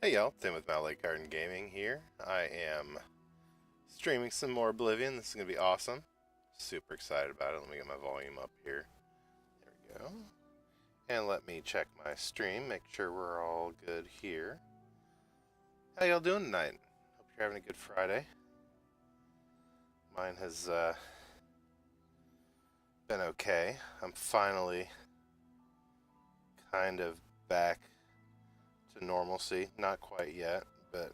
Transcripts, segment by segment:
Hey y'all, Tim with Mallet Garden Gaming here. I am streaming some more Oblivion. This is going to be awesome. Super excited about it. Let me get my volume up here. There we go. And let me check my stream, make sure we're all good here. How y'all doing tonight? Hope you're having a good Friday. Mine has been okay. I'm finally kind of back to normalcy. Not quite yet, but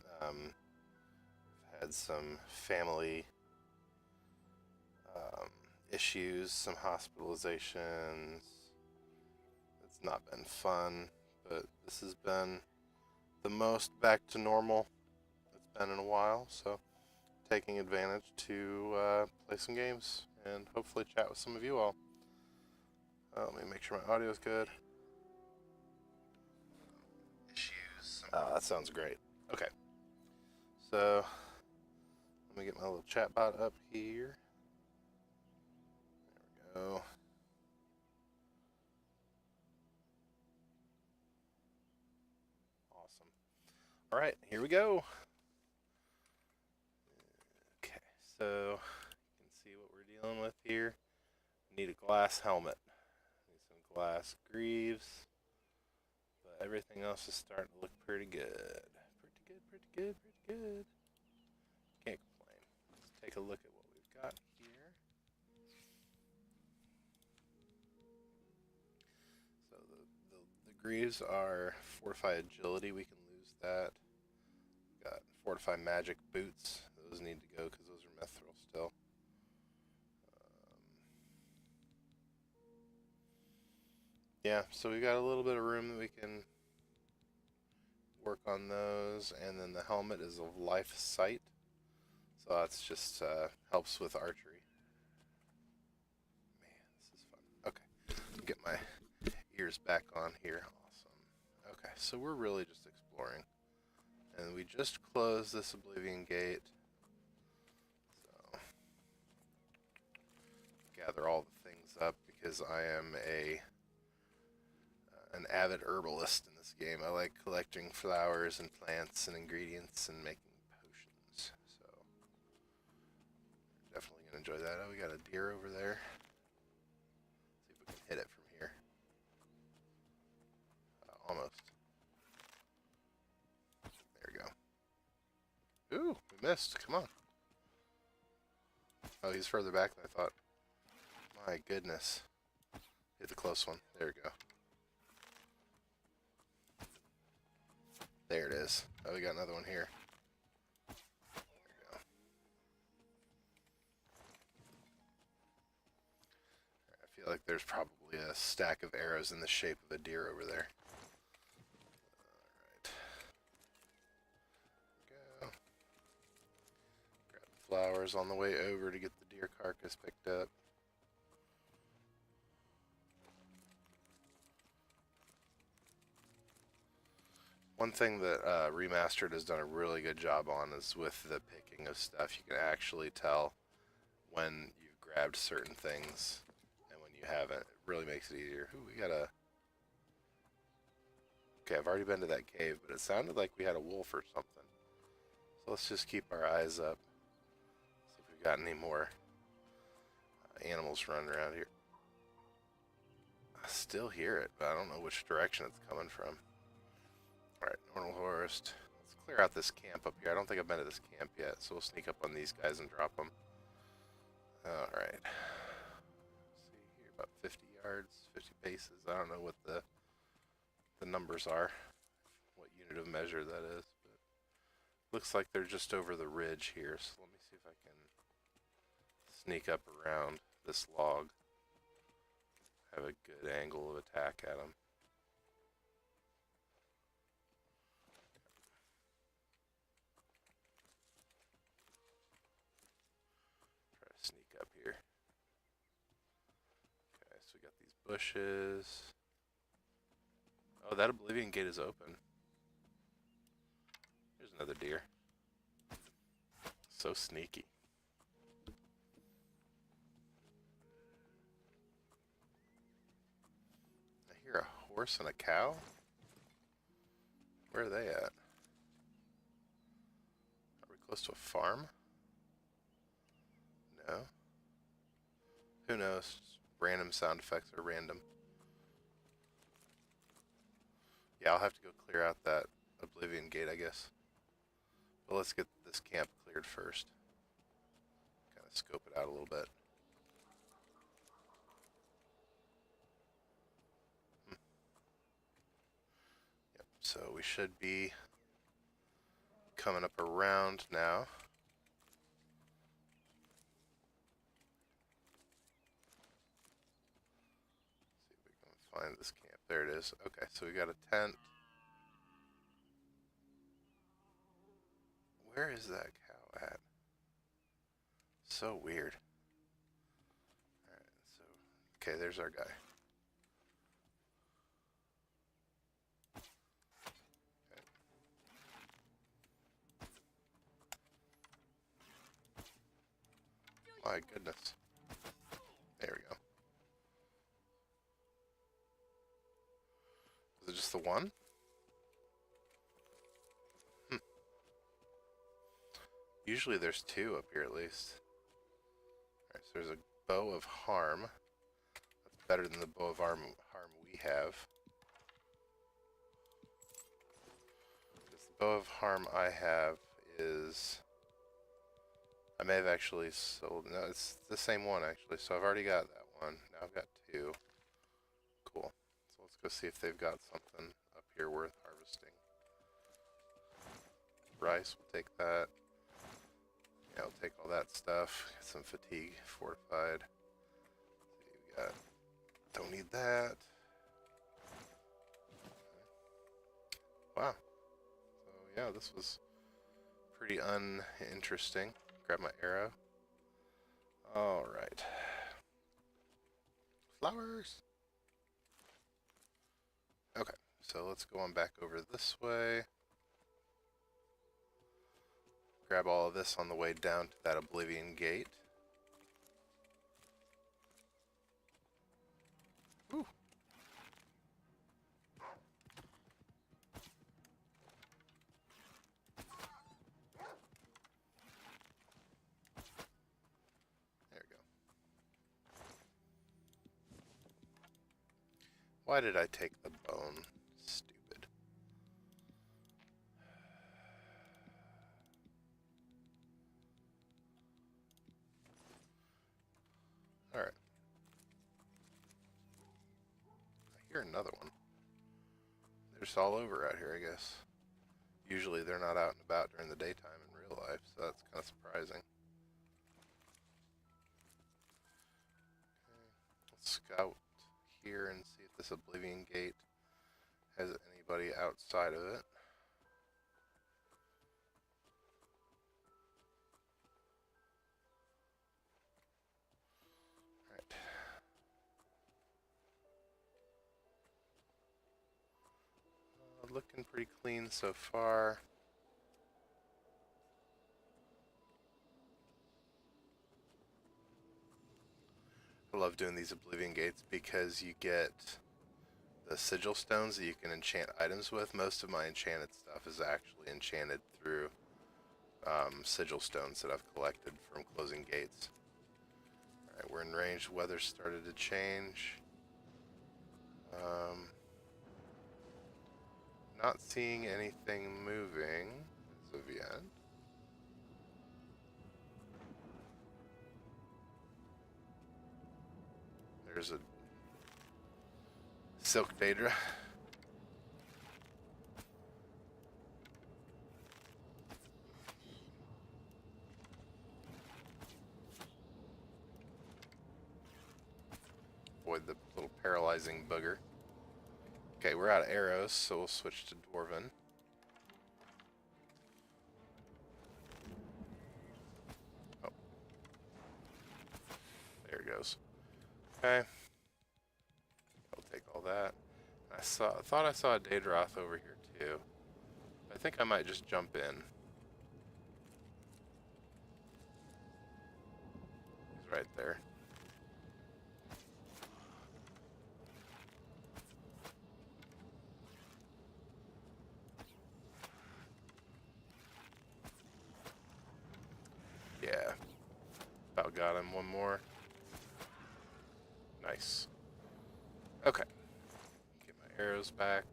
had some family issues, some hospitalizations. It's not been fun, but this has been the most back to normal it's been in a while, so taking advantage to play some games and hopefully chat with some of you all. Let me make sure my audio is good. That sounds great. Okay, so let me get my little chat bot up here. There we go. Awesome. All right, here we go. Okay, so you can see what we're dealing with here. Need a glass helmet. Need some glass greaves. But everything else is starting to look pretty good. Pretty good. Can't complain. Let's take a look at what we've got here. So the greaves are fortify agility. We can lose that. Got fortify magic boots. Those need to go because those are mithril still. Yeah, so we got a little bit of room that we can work on those, and then the helmet is of life sight, so that's just helps with archery. Man, this is fun. Okay, get my ears back on here. Awesome. Okay, so we're really just exploring, and we just closed this Oblivion gate, so gather all the things up because I am an avid herbalist in this game. I like collecting flowers and plants and ingredients and making potions. So definitely gonna enjoy that. Oh, we got a deer over there. See if we can hit it from here. Almost. There we go. Ooh, we missed. Come on. Oh, he's further back than I thought. My goodness. Hit the close one. There we go. There it is. Oh, we got another one here. There we go. I feel like there's probably a stack of arrows in the shape of a deer over there. Alright. Go. Grab the flowers on the way over to get the deer carcass picked up. One thing that Remastered has done a really good job on is with the picking of stuff. You can actually tell when you've grabbed certain things and when you haven't. It really makes it easier. Ooh, we got a... Okay, I've already been to that cave, but it sounded like we had a wolf or something. So let's just keep our eyes up. See if we've got any more animals running around here. I still hear it, but I don't know which direction it's coming from. Alright, Normal Forest. Let's clear out this camp up here. I don't think I've been to this camp yet, so we'll sneak up on these guys and drop them. Alright. See here, about 50 yards, 50 paces. I don't know what the numbers are, what unit of measure that is, but looks like they're just over the ridge here, so let me see if I can sneak up around this log. Have a good angle of attack at them. Sneak up here. Okay, so we got these bushes. Oh, that Oblivion gate is open. There's another deer. So sneaky. I hear a horse and a cow. Where are they at? close to a farm? No. Who knows? Random sound effects are random. Yeah, I'll have to go clear out that Oblivion gate, I guess. But let's get this camp cleared first. Kind of scope it out a little bit. Yep, so we should be coming up around now. See if we can find this camp. There it is. Okay, so we got a tent. Where is that cow at? So weird. Alright, so okay, there's our guy. Okay. My goodness. There we go. Is it just the one? Usually there's two up here at least. Alright, so there's a bow of harm. That's better than the bow of harm we have. Because the bow of harm I have is... I may have actually sold... No, it's the same one actually. So I've already got that one. Now I've got two. Cool. So let's go see if they've got something up here worth harvesting. Rice, we'll take that. Yeah, I'll take all that stuff. Get some fatigue fortified. Let's see, we got. Don't need that. Wow. So yeah, this was pretty uninteresting. Grab my arrow. All right. Flowers. Okay, so let's go on back over this way. Grab all of this on the way down to that Oblivion gate. Ooh. There we go. Why did I take the bone? Stupid. Alright. I hear another one. They're just all over out here, I guess. Usually they're not out and about during the daytime in real life, so that's kind of surprising. Okay. Let's scout here and see if this Oblivion gate has anybody outside of it. Looking pretty clean so far. I love doing these Oblivion gates because you get the sigil stones that you can enchant items with. Most of my enchanted stuff is actually enchanted through sigil stones that I've collected from closing gates. Alright, we're in range. Weather started to change. Not seeing anything moving as of yet. There's a silk Daedra. Avoid the little paralyzing booger. Okay, we're out of arrows, so we'll switch to Dwarven. Oh. There it goes. Okay. I'll take all that. I thought I saw a Daedroth over here too. I think I might just jump in. He's right there. Got him. One more. Nice. Okay. Get my arrows back.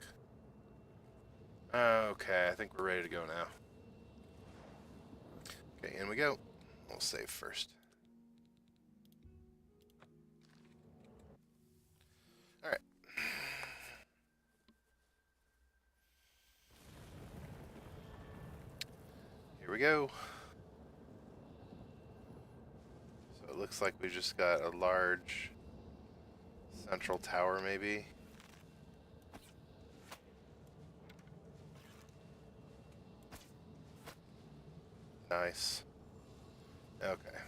Okay, I think we're ready to go now. Okay, in we go. We'll save first. Alright. Here we go. So it looks like we just got a large central tower, maybe. Nice. Okay.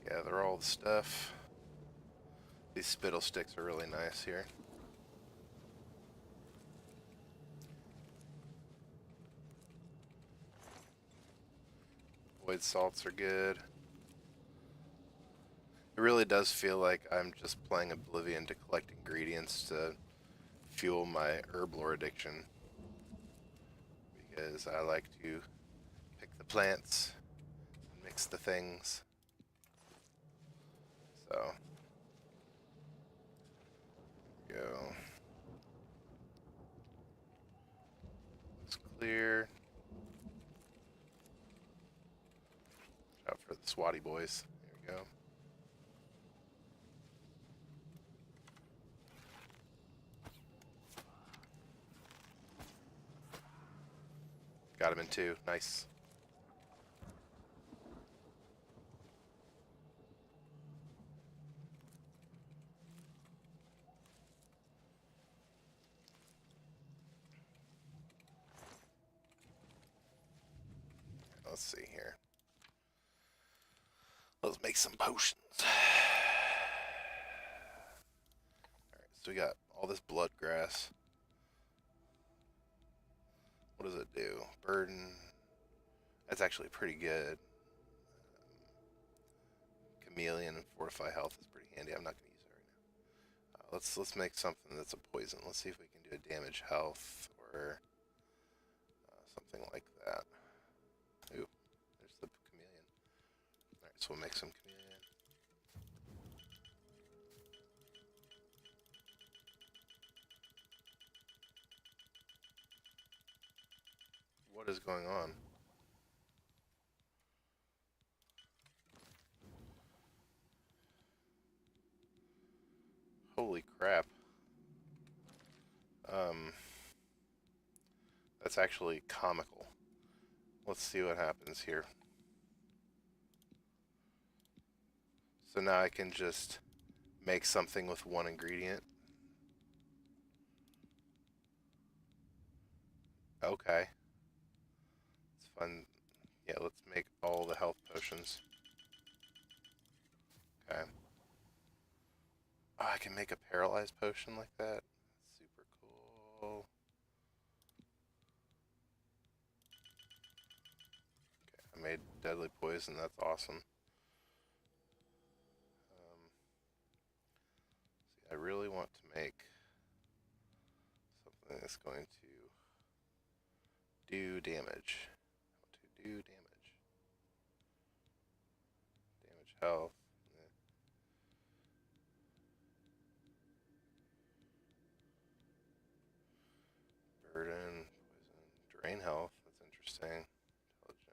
Gather all the stuff. These spittle sticks are really nice here. Void salts are good. It really does feel like I'm just playing Oblivion to collect ingredients to fuel my herb lore addiction. Because I like to pick the plants and mix the things. So, go. Looks clear. Watch out for the swatty boys. There we go. Got him in two. Nice. Let's see here. Let's make some potions. Alright, so we got all this blood grass. What does it do? Burden. That's actually pretty good. Chameleon and fortify health is pretty handy. I'm not going to use it right now. Let's make something that's a poison. Let's see if we can do a damage health or something like that. Ooh, there's the chameleon. Alright, so we'll make some chameleon. What is going on? Holy crap. That's actually comical. Let's see what happens here. So now I can just make something with one ingredient. Okay. It's fun. Yeah, let's make all the health potions. Okay. Oh, I can make a paralyzed potion like that. Super cool. Okay, I made deadly poison. That's awesome. See, I really want to make something that's going to do damage. Damage health. Burden, poison, drain health. That's interesting. Intelligence.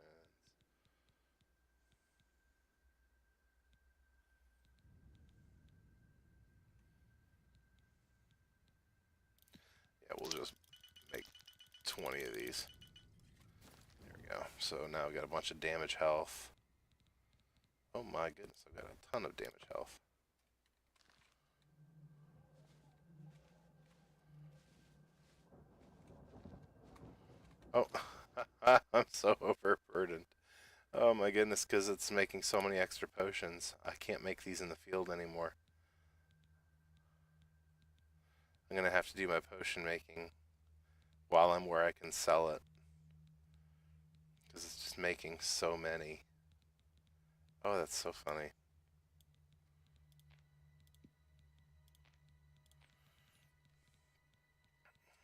Yeah, we'll just make 20 of these. There we go. So now we got a bunch of damage health. Oh my goodness, I've got a ton of damage health. Oh, I'm so overburdened. Oh my goodness, because it's making so many extra potions. I can't make these in the field anymore. I'm going to have to do my potion making while I'm where I can sell it. Because it's just making so many. Oh, that's so funny.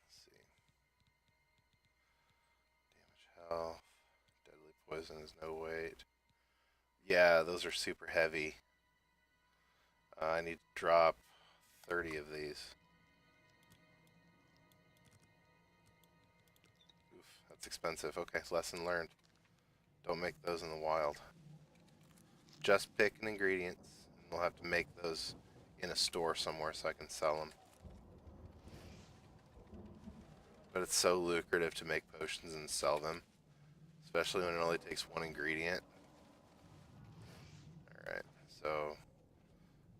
Let's see. Damage health. Deadly poison is no weight. Yeah, those are super heavy. I need to drop 30 of these. Oof, that's expensive. Okay, lesson learned. Don't make those in the wild. Just pick an ingredients, and we'll have to make those in a store somewhere so I can sell them. But it's so lucrative to make potions and sell them, especially when it only takes one ingredient. Alright, so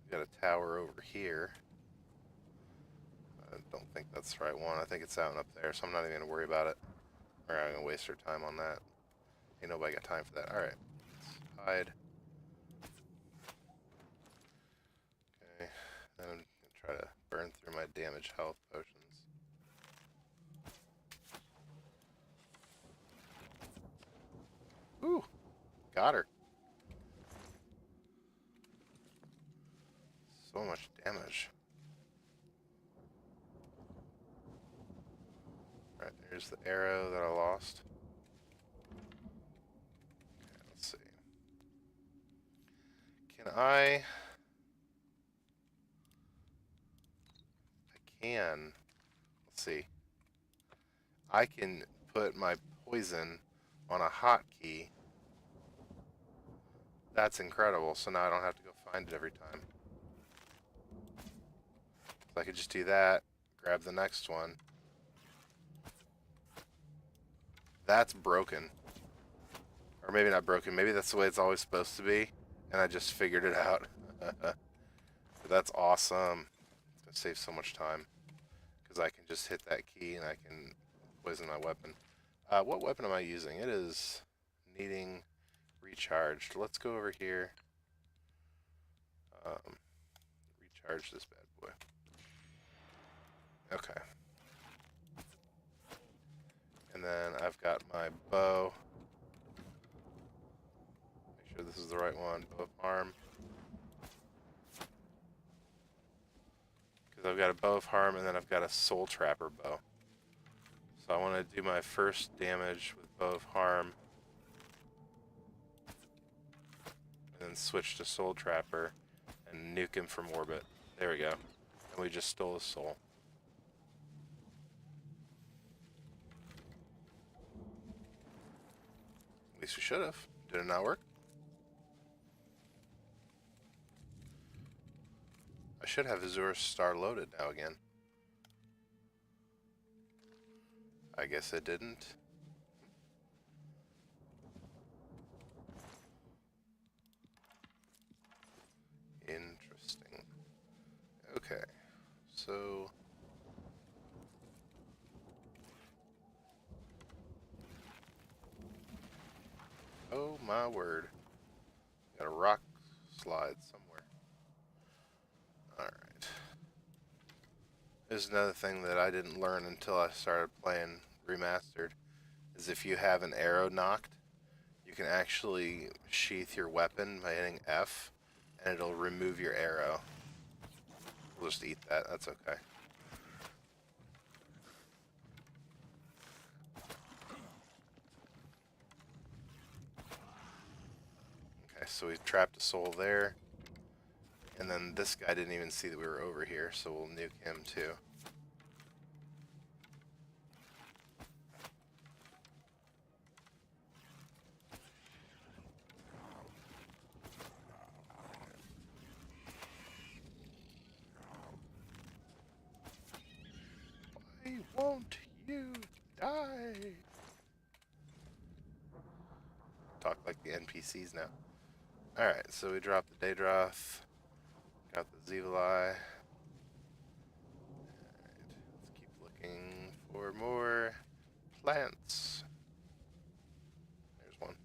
we got a tower over here. I don't think that's the right one. I think it's out and up there, so I'm not even going to worry about it. We're not going to waste our time on that. Ain't nobody got time for that. Alright, let's hide. Okay, then I'm going to try to burn through my damage health potions. Ooh, got her. So much damage. Alright, there's the arrow that I lost. Okay, let's see. Can I can. Let's see. I can put my poison on a hotkey. That's incredible. So now I don't have to go find it every time. So I could just do that, grab the next one. That's broken. Or maybe not broken. Maybe that's the way it's always supposed to be. And I just figured it out. That's awesome. It's going to save so much time. Because I can just hit that key and I can poison my weapon. What weapon am I using? It is needing recharged. Let's go over here. Recharge this bad boy. Okay. And then I've got my bow. Make sure this is the right one. Bow of harm. Because I've got a bow of harm and then I've got a soul trapper bow. So I want to do my first damage with bow of harm. And then switch to soul trapper and nuke him from orbit. There we go. And we just stole his soul. At least we should have. Did it not work? I should have Azure Star loaded now again. I guess it didn't. Interesting. Okay, so... Oh my word. Got a rock slide somewhere. Alright. There's another thing that I didn't learn until I started playing Remastered, is if you have an arrow knocked, you can actually sheath your weapon by hitting F, and it'll remove your arrow. We'll just eat that, that's okay. Okay, so we trapped a soul there. And then this guy didn't even see that we were over here, so we'll nuke him too. Why won't you die? Talk like the NPCs now. Alright, so we dropped the Daedroth. Got the Zevali. Alright, let's keep looking for more plants. There's one.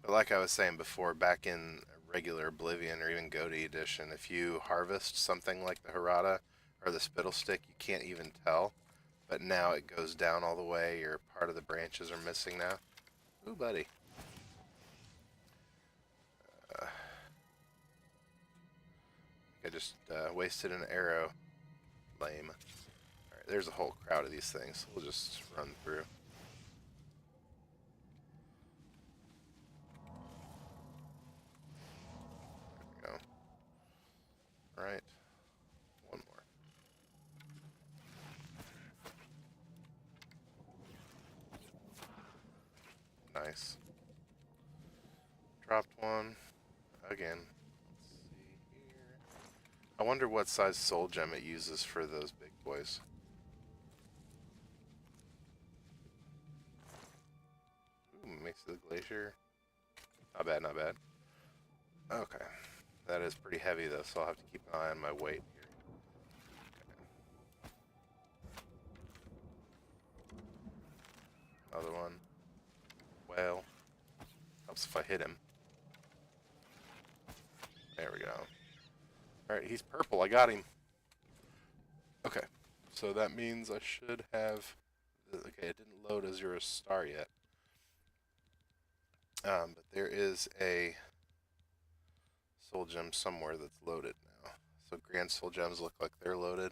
But like I was saying before, back in regular Oblivion or even Goaty Edition, if you harvest something like the Harada or the Spittle Stick, you can't even tell. But now it goes down all the way, or part of the branches are missing now. Ooh, buddy. I just wasted an arrow. Lame. Alright, Alright, there's a whole crowd of these things. We'll just run through. There we go. Alright. One more. Nice. Dropped one. Again. Let's see here. I wonder what size soul gem it uses for those big boys. Ooh, mix of the glacier. Not bad, not bad. Okay. That is pretty heavy though, so I'll have to keep an eye on my weight here. Okay. Another one. Well, helps if I hit him. There we go. Alright, he's purple. I got him. Okay. So that means I should have... Okay, it didn't load as you're a star yet. But there is a soul gem somewhere that's loaded now. So grand soul gems look like they're loaded.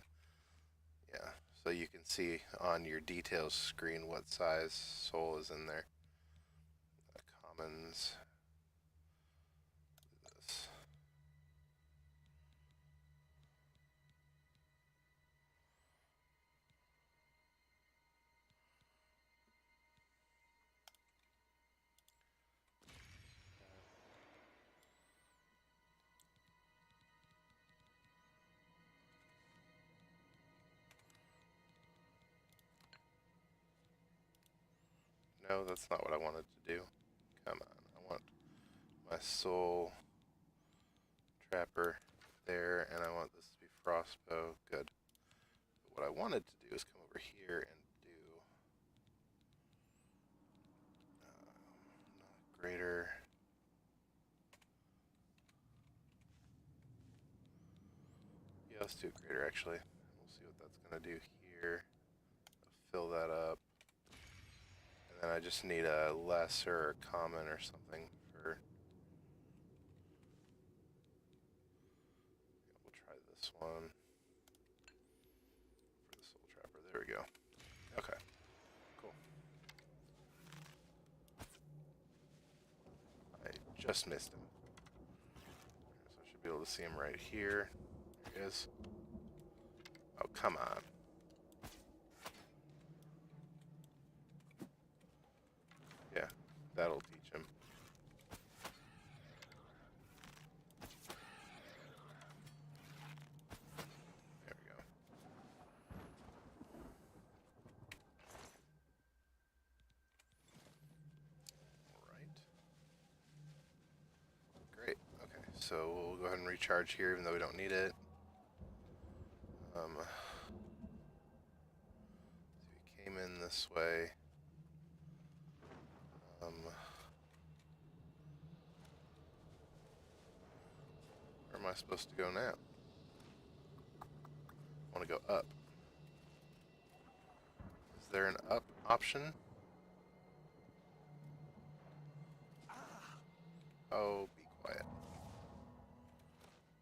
Yeah. So you can see on your details screen what size soul is in there. Commons. This. No, that's not what I wanted to do. Come on, I want my soul trapper there, and I want this to be frostbow. Good. But what I wanted to do is come over here and do not greater. Yeah, let's do greater actually. We'll see what that's gonna do here. Fill that up. And then I just need a lesser or common or something for... We'll try this one. For the soul trapper. There we go. Okay. Cool. I just missed him. So I should be able to see him right here. There he is. Oh, come on. Yeah, that'll teach him. There we go. Alright. Great. Okay, so we'll go ahead and recharge here even though we don't need it. So we came in this way. Where am I supposed to go now? I want to go up. Is there an up option? Oh, be quiet.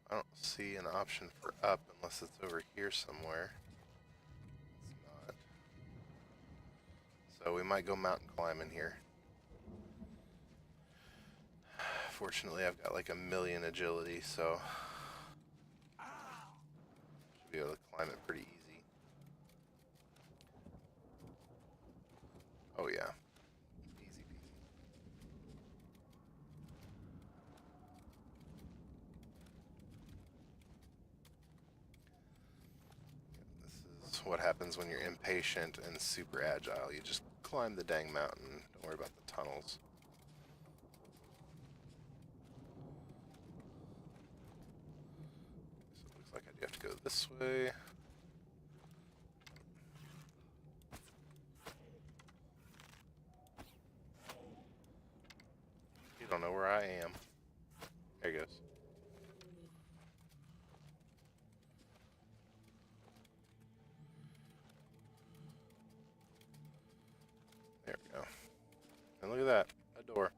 I don't see an option for up unless it's over here somewhere. It's not. So we might go mountain climbing here. Fortunately, I've got like 1,000,000 agility, so should be able to climb it pretty easy. Oh yeah, easy peasy. This is what happens when you're impatient and super agile. You just climb the dang mountain. Don't worry about the tunnels. Like I do have to go this way. You don't know where I am. There he goes. There we go. And look at that, a door.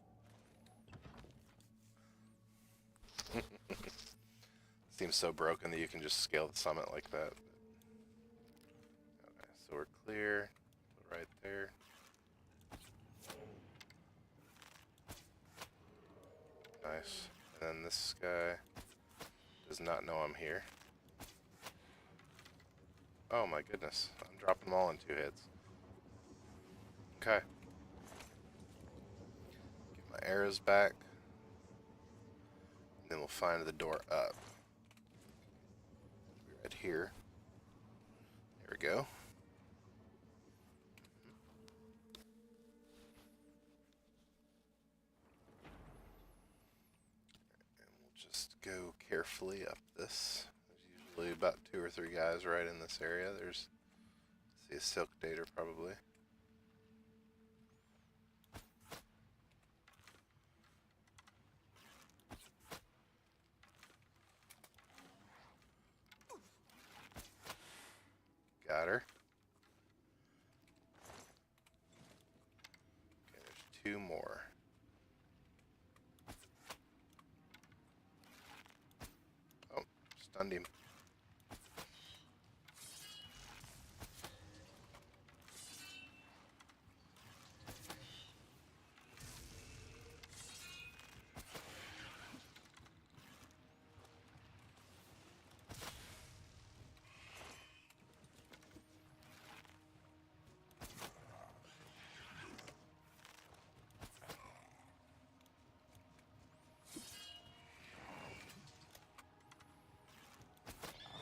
Seems so broken that you can just scale the summit like that. Okay. clear. Right there. Nice. And then this guy does not know I'm here. Oh my goodness. I'm dropping them all in 2 hits. Okay. Get my arrows back. And then we'll find the door up. Right here. There we go. Just go carefully up this. There's usually about 2 or 3 guys right in this area. There's, see, a silk dater probably. Got her. Okay, there's 2 more. Oh, stunned him.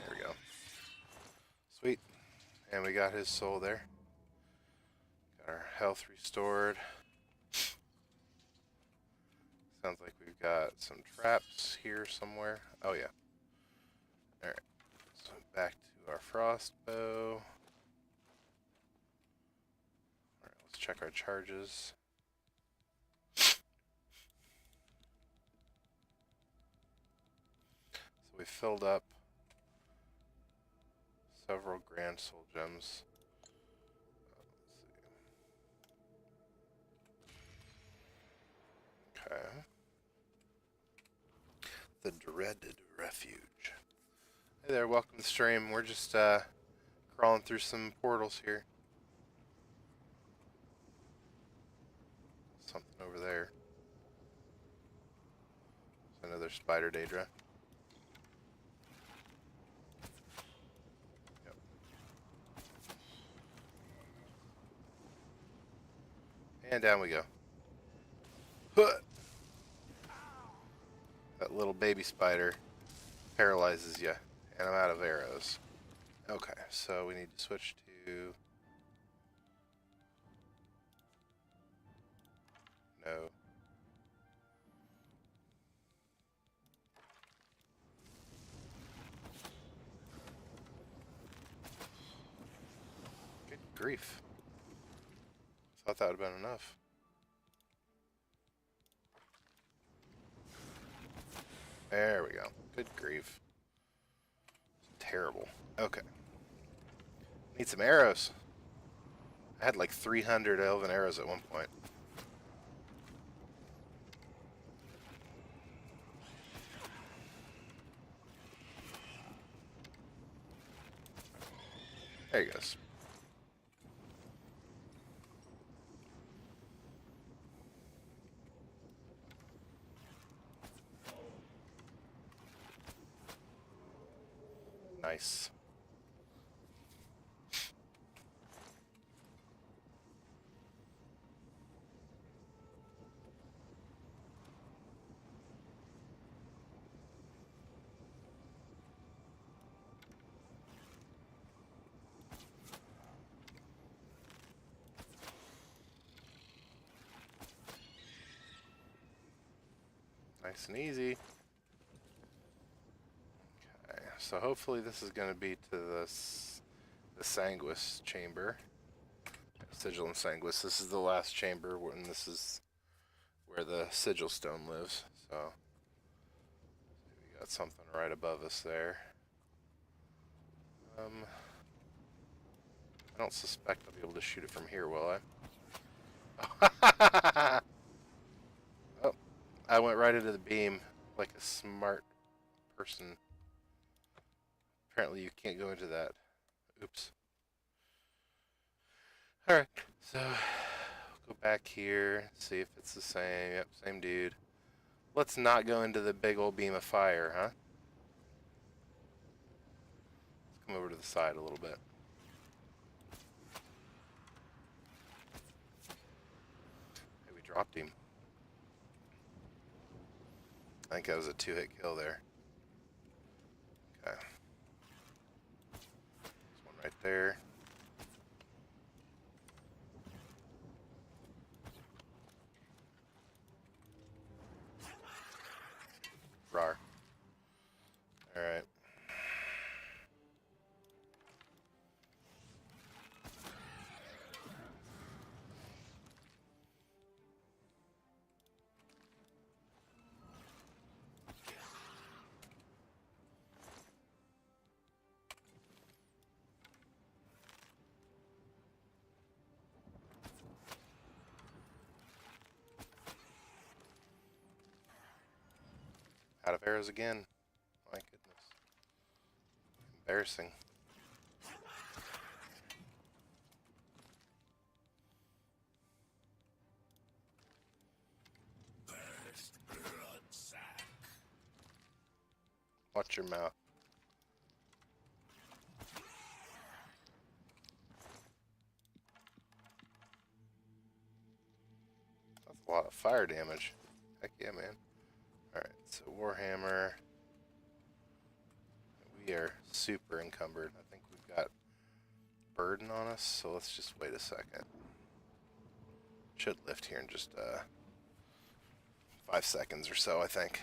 There we go. Sweet. And we got his soul there. Got our health restored. Sounds like we've got some traps here somewhere. Oh yeah. Alright. So back to our frost bow. Alright, let's check our charges. So we filled up several grand soul gems. Let's see. Okay. The dreaded refuge. Hey there, welcome to the stream. We're just crawling through some portals here. Something over there. There's another spider daedra. Yep. And down we go. Huh! That little baby spider paralyzes you, and I'm out of arrows. Okay, so we need to switch to... No. Good grief. Thought that would have been enough. There we go. Good grief. Terrible. Okay. Need some arrows. I had like 300 elven arrows at one point. There he goes. Nice. Nice and easy. Okay, so hopefully this is going to be to the Sanguis chamber. Sigil and Sanguis. This is the last chamber, and this is where the Sigil stone lives. So we got something right above us there. I don't suspect I'll be able to shoot it from here, will I? Oh, I went right into the beam like a smart person. Apparently you can't go into that. Oops. Alright, so go back here, see if it's the same. Yep, same dude. Let's not go into the big old beam of fire, huh? Let's come over to the side a little bit. Hey, we dropped him. I think that was a 2-hit kill there. Okay. There's one right there. Rar. Alright. Out of arrows again. My goodness. Embarrassing. Watch your mouth. That's a lot of fire damage. Heck yeah, man. Alright, so Warhammer. We are super encumbered. I think we've got burden on us, so let's just wait a second. Should lift here in just 5 seconds or so, I think.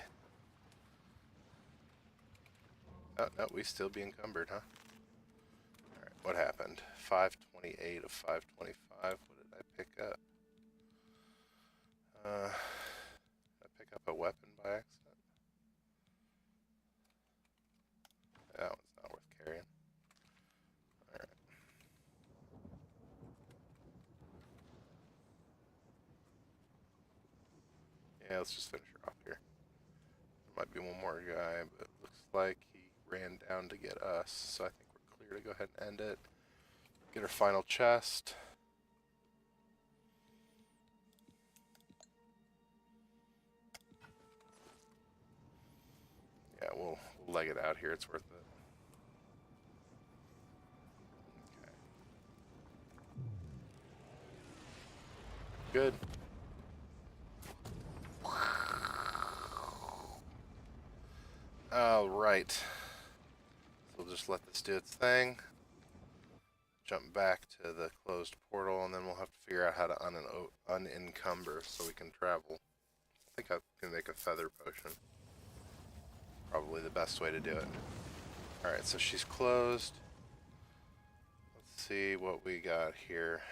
Oh, no, we still be encumbered, huh? Alright, what happened? 528 of 525. What did I pick up? Did I pick up a weapon by accident? That one's not worth carrying. Alright. Yeah, let's just finish her off here. There might be one more guy, but it looks like he ran down to get us, so I think we're clear to go ahead and end it. Get our final chest. Yeah, we'll leg it out here. It's worth it. Okay. Good. Alright. So we'll just let this do its thing. Jump back to the closed portal, and then we'll have to figure out how to unencumber so we can travel. I think I can make a feather potion. Probably the best way to do it. Alright, so she's closed. Let's see what we got here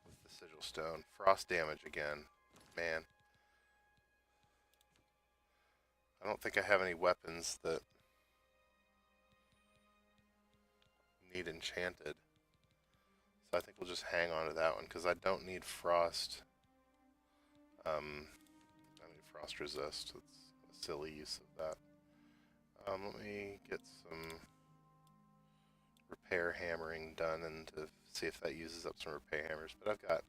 with the sigil stone. Frost damage again. Man. I don't think I have any weapons that need enchanted. So I think we'll just hang on to that one because I don't need frost. I need frost resist. It's a silly use of that. Let me get some repair hammering done and to see if that uses up some repair hammers. But I've got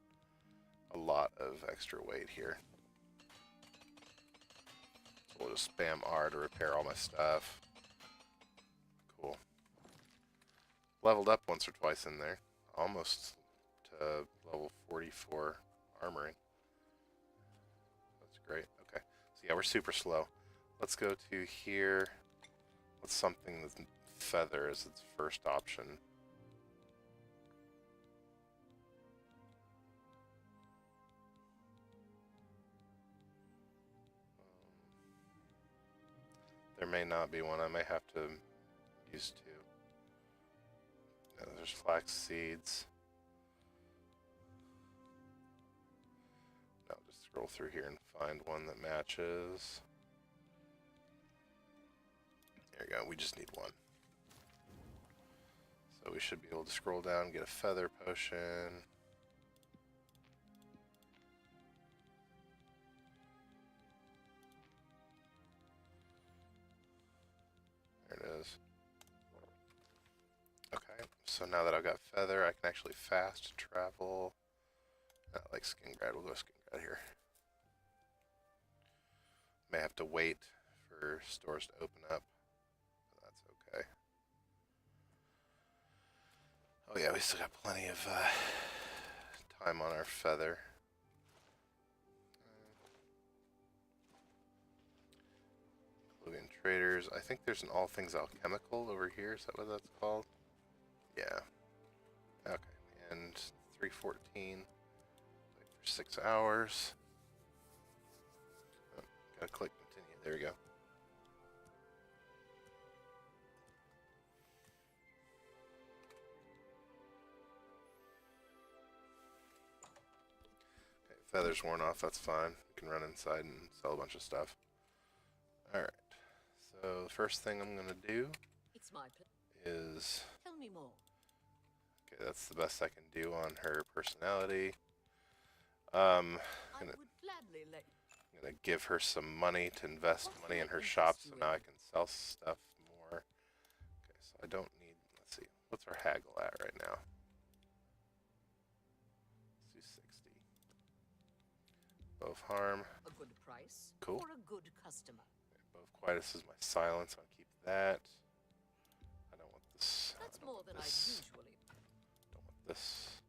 a lot of extra weight here. So we'll just spam R to repair all my stuff. Cool. Leveled up once or twice in there. Almost to level 44 armoring. That's great. Okay. So yeah, we're super slow. Let's go to here. What's something with feather as its first option? There may not be one. I may have to use two. Yeah, there's flax seeds. No, just scroll through here and find one that matches. There you go. We just need one. So we should be able to scroll down and get a feather potion. There it is. Okay, So now that I've got feather, I can actually fast travel. I like skin grad. We'll go skin grad here. May have to wait for stores to open up. But that's okay. Oh yeah, we still got plenty of time on our feather. Oblivion Traders. I think there's an all things alchemical over here. Is that what that's called? Yeah. Okay. And 314. Wait for 6 hours. Oh, gotta click continue. There we go. Okay, feather's worn off. That's fine. We can run inside and sell a bunch of stuff. Alright. So the first thing I'm gonna do is tell me more. Okay, that's the best I can do on her personality. I would gladly let I'm gonna give her some money to invest money in her shop, so now I can sell stuff more. Okay, so I don't need. Let's see, what's our haggle at right now? Let's do 60. Bow of harm. a good price Cool. for a good customer. Bow of quietus is my silence. I'll keep that. I don't want this. That's more than I this. usually. Don't want this.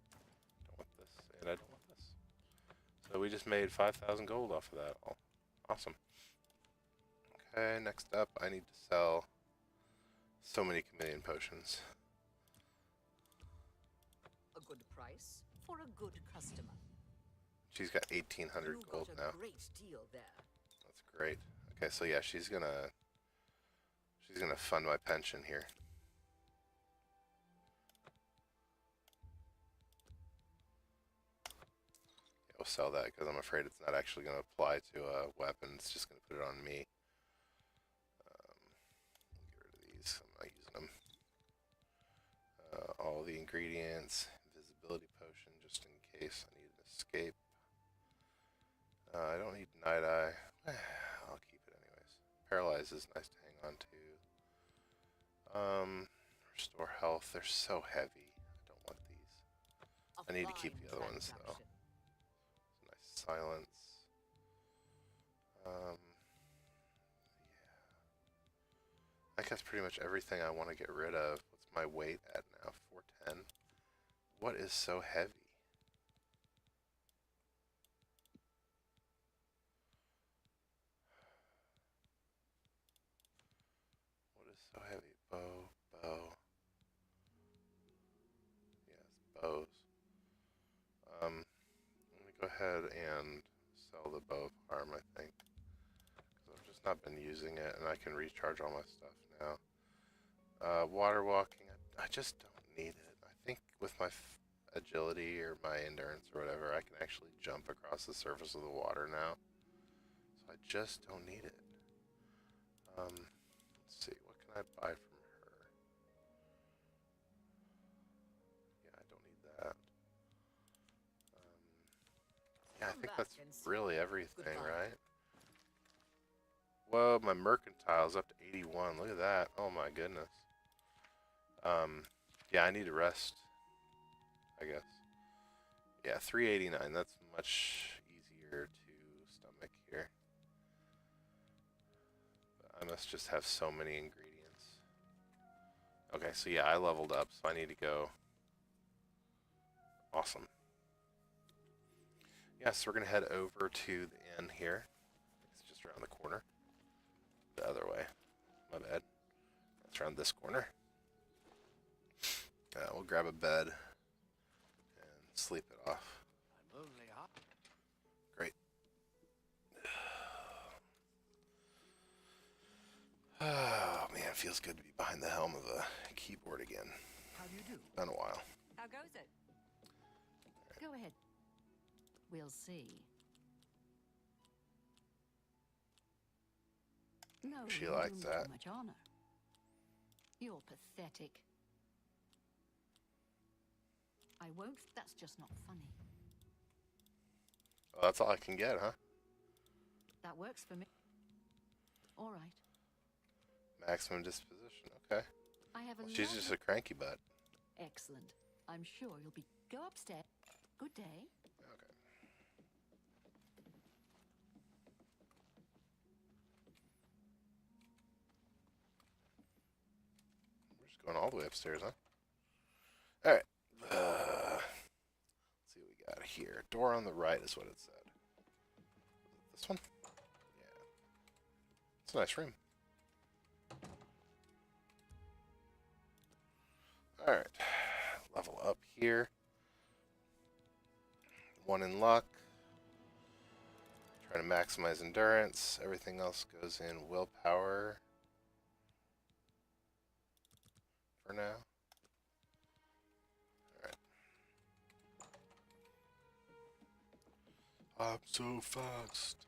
Don't want this. And I don't want this. So we just made 5,000 gold off of that. Oh, awesome. Okay, next up, I need to sell so many chameleon potions. A good price for a good customer. She's got 1,800 You gold got now. a great deal there. That's great. Okay, so yeah, she's gonna fund my pension here. Yeah, we'll sell that because I'm afraid it's not actually gonna apply to a weapon. It's just gonna put it on me. Get rid of these. I'm not using them. All the ingredients, invisibility potion, just in case I need an escape. I don't need night eye. I'll keep it anyways. Paralyze is nice to hang on to. Restore health. They're so heavy. I don't want these. I need to keep the other ones though. Nice silence. Yeah. I guess pretty much everything I want to get rid of. What's my weight at now? 410. What is so heavy? So heavy. Bow. Yes, bows. Let me go ahead and sell the bow of harm, I think. Because I've just not been using it, and I can recharge all my stuff now. Water walking, I just don't need it. I think with my agility or my endurance or whatever, I can actually jump across the surface of the water now. So I just don't need it. Let's see, what can I buy from her? Yeah, I don't need that. Yeah, I think that's really everything, right? Whoa, my mercantile's up to 81. Look at that. Oh my goodness. Yeah, I need to rest, I guess. Yeah, 389. That's much easier to stomach here. I must just have so many ingredients. Okay, so yeah, I leveled up, so I need to go. Awesome. Yeah, so we're going to head over to the inn here. It's just around the corner. The other way. My bad. It's around this corner. We'll grab a bed and sleep it off. Great. Oh man, it feels good to be behind the helm of a keyboard again. How do you do? Been a while. How goes it? Go ahead. We'll see. No, She you likes do that. too much honor. You're pathetic. I won't. That's just not funny. Well, that's all I can get, huh? That works for me. All right. Maximum disposition. Okay. I have a Well, she's just a cranky butt. Excellent. I'm sure you'll be... Go upstairs. Good day. Okay. We're just going all the way upstairs, huh? Alright. Let's see what we got here. Door on the right is what it said. This one? Yeah. It's a nice room. Alright. Level up here. 1 in luck. Trying to maximize endurance. Everything else goes in willpower. For now. Alright. I'm so fast.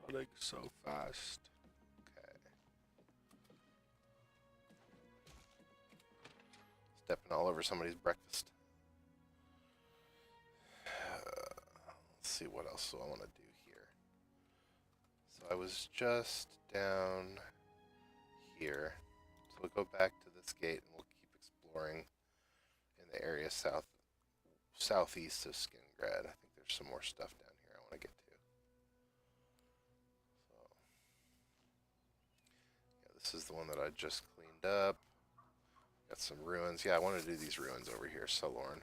Running so fast. Okay. Stepping all over somebody's breakfast. Let's see what else do I want to do here. So I was just down here. So we'll go back to this gate and we'll keep exploring in the area southeast of Skingrad. I think there's some more stuff down here I want to get to. So yeah, this is the one that I just cleaned up. Got some ruins. Yeah, I want to do these ruins over here, Sulorn.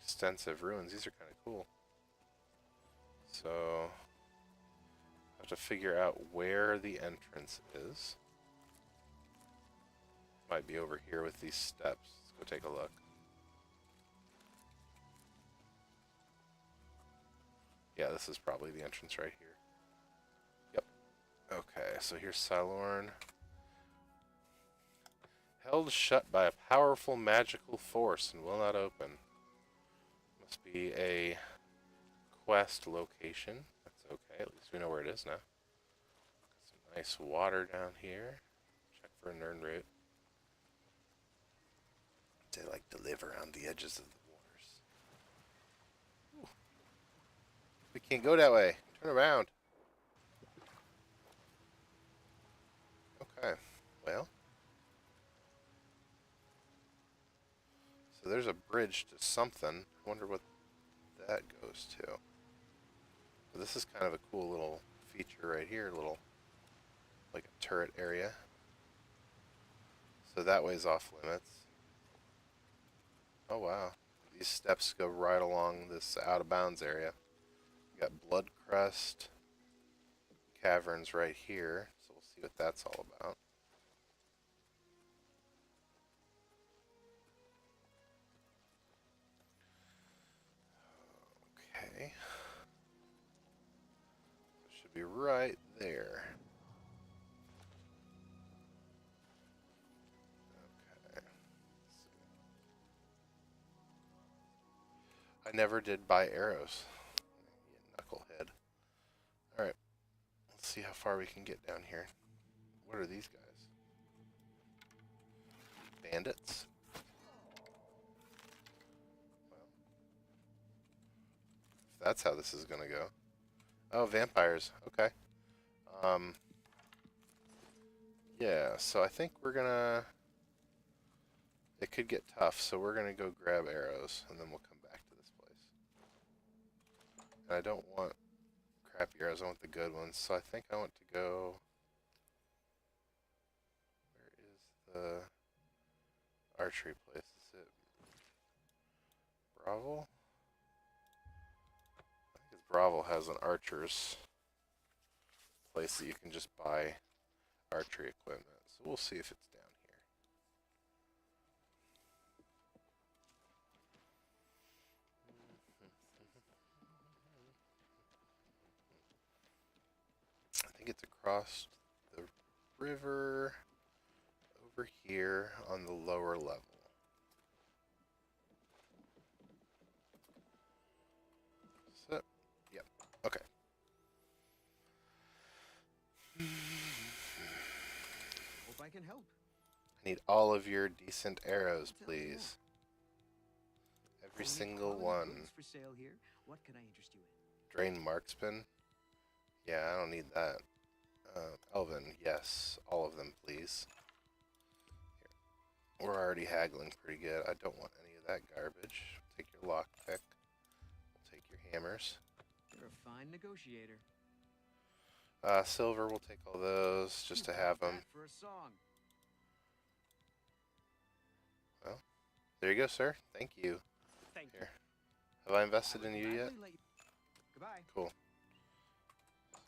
Extensive ruins. These are kind of cool. So I have to figure out where the entrance is. Might be over here with these steps. Let's go take a look. Yeah, this is probably the entrance right here. Yep. Okay, so here's Sulorn. Held shut by a powerful magical force and will not open. Must be a quest location. That's okay, at least we know where it is now. Got some nice water down here. Check for a Nirnroot. They like to live around the edges of the waters. Ooh. We can't go that way. Turn around. Okay, well. So there's a bridge to something. I wonder what that goes to. So this is kind of a cool little feature right here, little like a turret area. So that way's off limits. Oh wow. These steps go right along this out of bounds area. We got Blood Crest caverns right here. So we'll see what that's all about. Okay. It should be right there. Okay. Let's see. I never did buy arrows. You knucklehead. Alright. Let's see how far we can get down here. What are these guys? Bandits? Well, if that's how this is gonna go. Oh, vampires. Okay. Yeah, so I think we're gonna... It could get tough, so we're gonna go grab arrows, and then we'll come back to this place. And I don't want crappy arrows, I want the good ones, so I think I want to go... Where is the archery place? Is it Bravel? I think it's Bravel has an archer's place that you can just buy archery equipment. So we'll see if it's down here. I think it's across the river over here on the lower level. So, yep, okay. Hope I can help. I need all of your decent arrows, please. Every single one. For sale here. What can I interest you in? Drain marksman. Yeah, I don't need that. Elven, yes, all of them, please. Here. We're already haggling pretty good. I don't want any of that garbage. Take your lockpick. We'll take your hammers. You're a fine negotiator. Silver, we'll take all those just to have them. For a song. Well, there you go, sir. Thank you. Thank Here. Have I invested in you yet? Goodbye. Cool.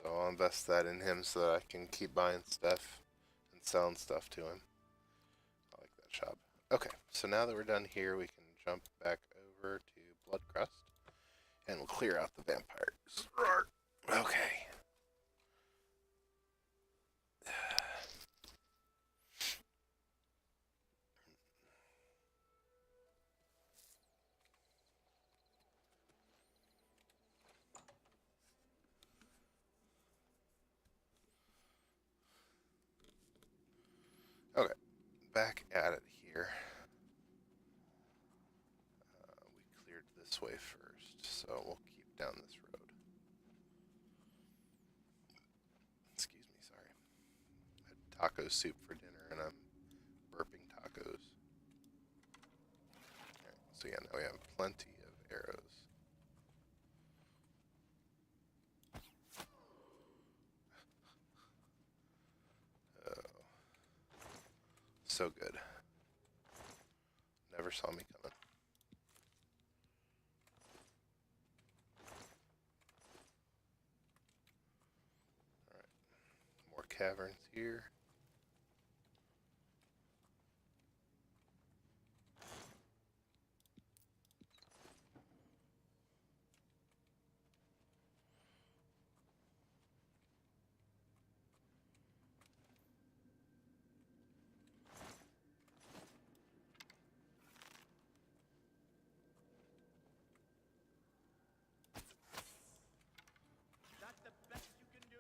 So I'll invest that in him so that I can keep buying stuff and selling stuff to him. I like that shop. Okay, so now that we're done here, we can jump back over to Bloodcrust, and we'll clear out the vampires. Okay. Okay, back at it here. We cleared this way first, so we'll keep down this road. Excuse me, sorry. I had taco soup for dinner and I'm burping tacos. Alright, so yeah, now we have plenty of arrows. So good. Never saw me coming. Alright. More caverns here. That's the best you can do?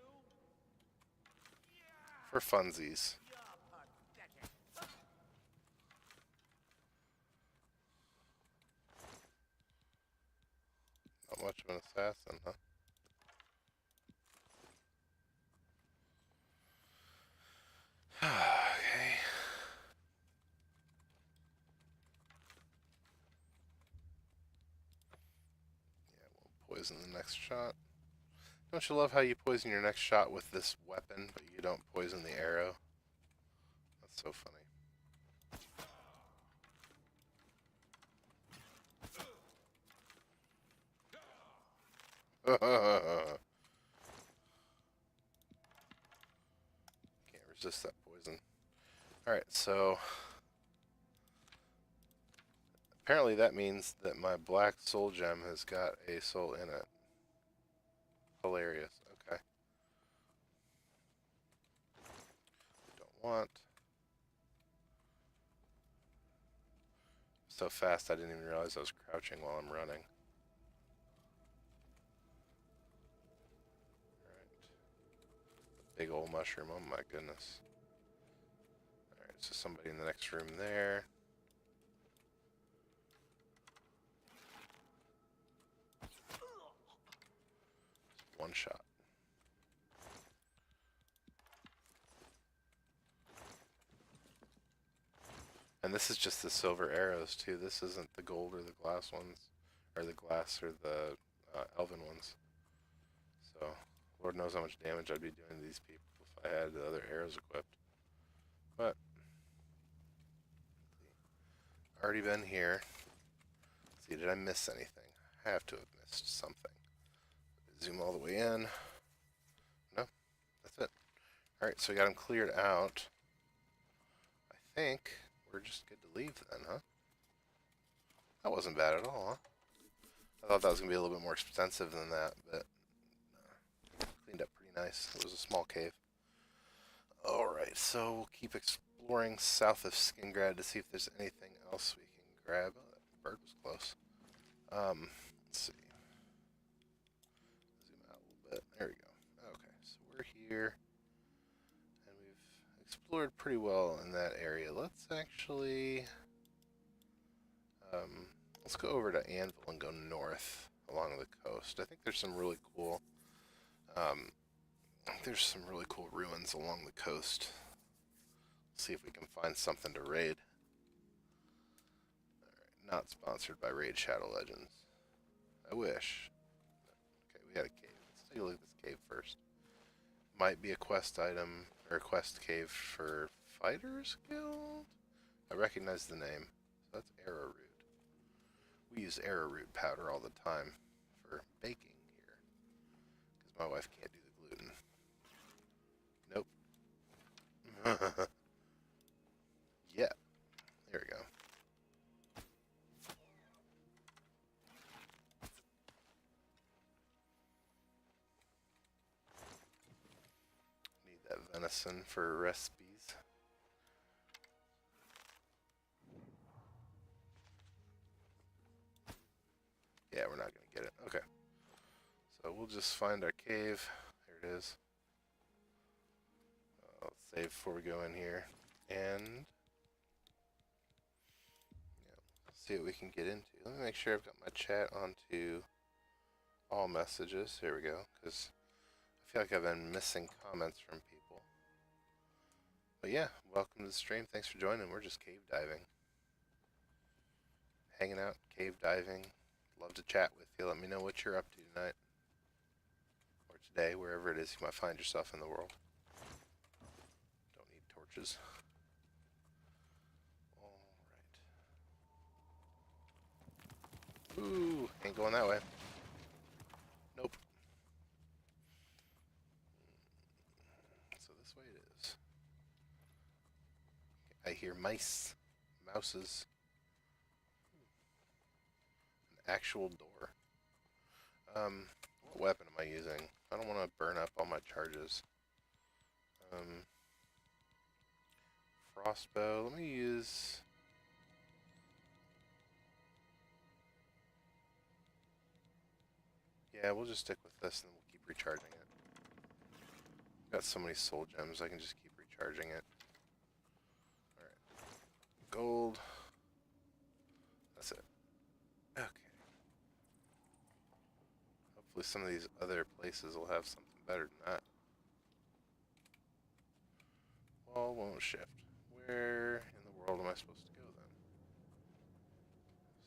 For funsies. You're pathetic. Not much of an assassin, huh? Okay. Yeah, we'll poison the next shot. Don't you love how you poison your next shot with this weapon, but you don't poison the arrow? That's so funny. Can't resist that poison. Alright, so apparently that means that my black soul gem has got a soul in it. Hilarious. Okay. Don't want. So fast I didn't even realize I was crouching while I'm running. Alright. Big old mushroom, oh my goodness. Alright, so somebody in the next room there. One shot. And this is just the silver arrows too. This isn't the gold or the glass ones, or the glass or the elven ones. So, Lord knows how much damage I'd be doing to these people if I had the other arrows equipped. But, already been here. Let's see, did I miss anything? I have to have missed something. Zoom all the way in. No, that's it. Alright, so we got them cleared out. I think we're just good to leave then, huh? That wasn't bad at all, huh? I thought that was going to be a little bit more expensive than that, but cleaned up pretty nice. It was a small cave. Alright, so we'll keep exploring south of Skingrad to see if there's anything else we can grab. Oh, that bird was close. Let's see. Zoom out a little bit. There we go. Okay, so we're here, and we've explored pretty well in that area. Let's actually... let's go over to Anvil and go north along the coast. I think there's some really cool... there's some really cool ruins along the coast. See if we can find something to raid. Alright, not sponsored by Raid Shadow Legends. I wish. Okay, we had a cave. Let's take a look at this cave first. Might be a quest item, or a quest cave for Fighters Guild? I recognize the name. So that's arrowroot. We use arrowroot powder all the time for baking here. Because my wife can't do the gluten. Nope. Yeah. There we go. Need that venison for recipes. Yeah, we're not gonna get it. Okay. So we'll just find our cave. There it is. Let's save before we go in here. And see what we can get into. Let me make sure I've got my chat onto all messages. Here we go. Because I feel like I've been missing comments from people. But yeah, welcome to the stream. Thanks for joining. We're just cave diving. Hanging out, cave diving. Love to chat with you. Let me know what you're up to tonight. Or today, wherever it is you might find yourself in the world. Don't need torches. Alright. Ooh, ain't going that way. Nope. So this way it is. I hear mice. Mouses. Actual door. What weapon am I using? I don't want to burn up all my charges. Frostbow. Let me use... Yeah, we'll just stick with this and we'll keep recharging it. Got so many soul gems, I can just keep recharging it. Alright. Gold. That's it. Okay. Hopefully some of these other places will have something better than that. Wall won't shift. Where in the world am I supposed to go then?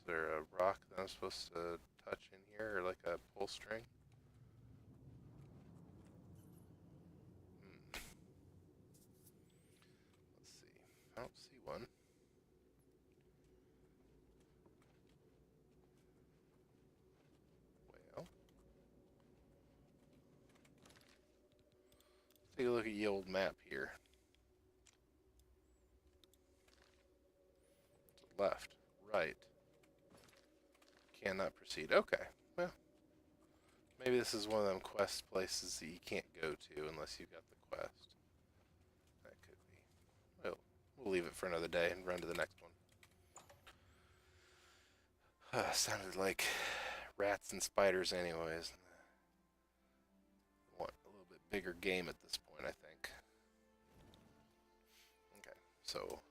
Is there a rock that I'm supposed to touch in here, or like a pull string? Let's see. I don't see one. Well, take a look at the old map here. Left, right. Cannot proceed. Okay, well, maybe this is one of them quest places that you can't go to unless you've got the quest. That could be. Well, we'll leave it for another day and run to the next one. Sounded like rats and spiders anyways. Want a little bit bigger game at this point, I think. Okay, so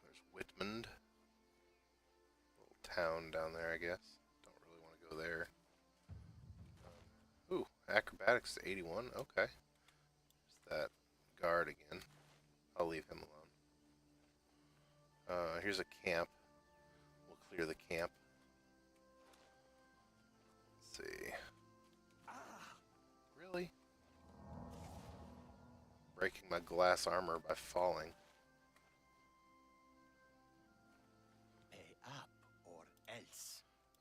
there's Whitmond. Town down there, I guess. Don't really want to go there. Ooh, acrobatics to 81. Okay. There's that guard again. I'll leave him alone. Here's a camp. We'll clear the camp. Let's see. Really? Breaking my glass armor by falling.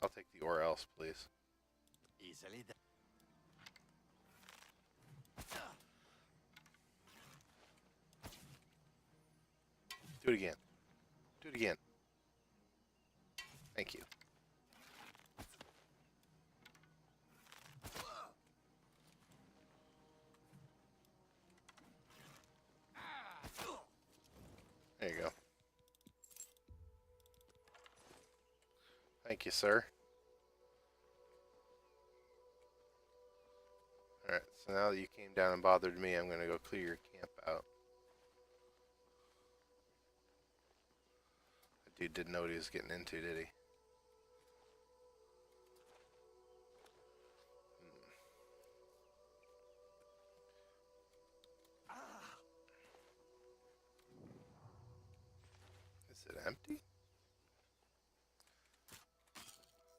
I'll take the or else, please. Easily done. Do it again. Do it again. Thank you. There you go. Thank you, sir. Alright, so now that you came down and bothered me, I'm going to go clear your camp out. Dude didn't know what he was getting into, did he? Is it empty?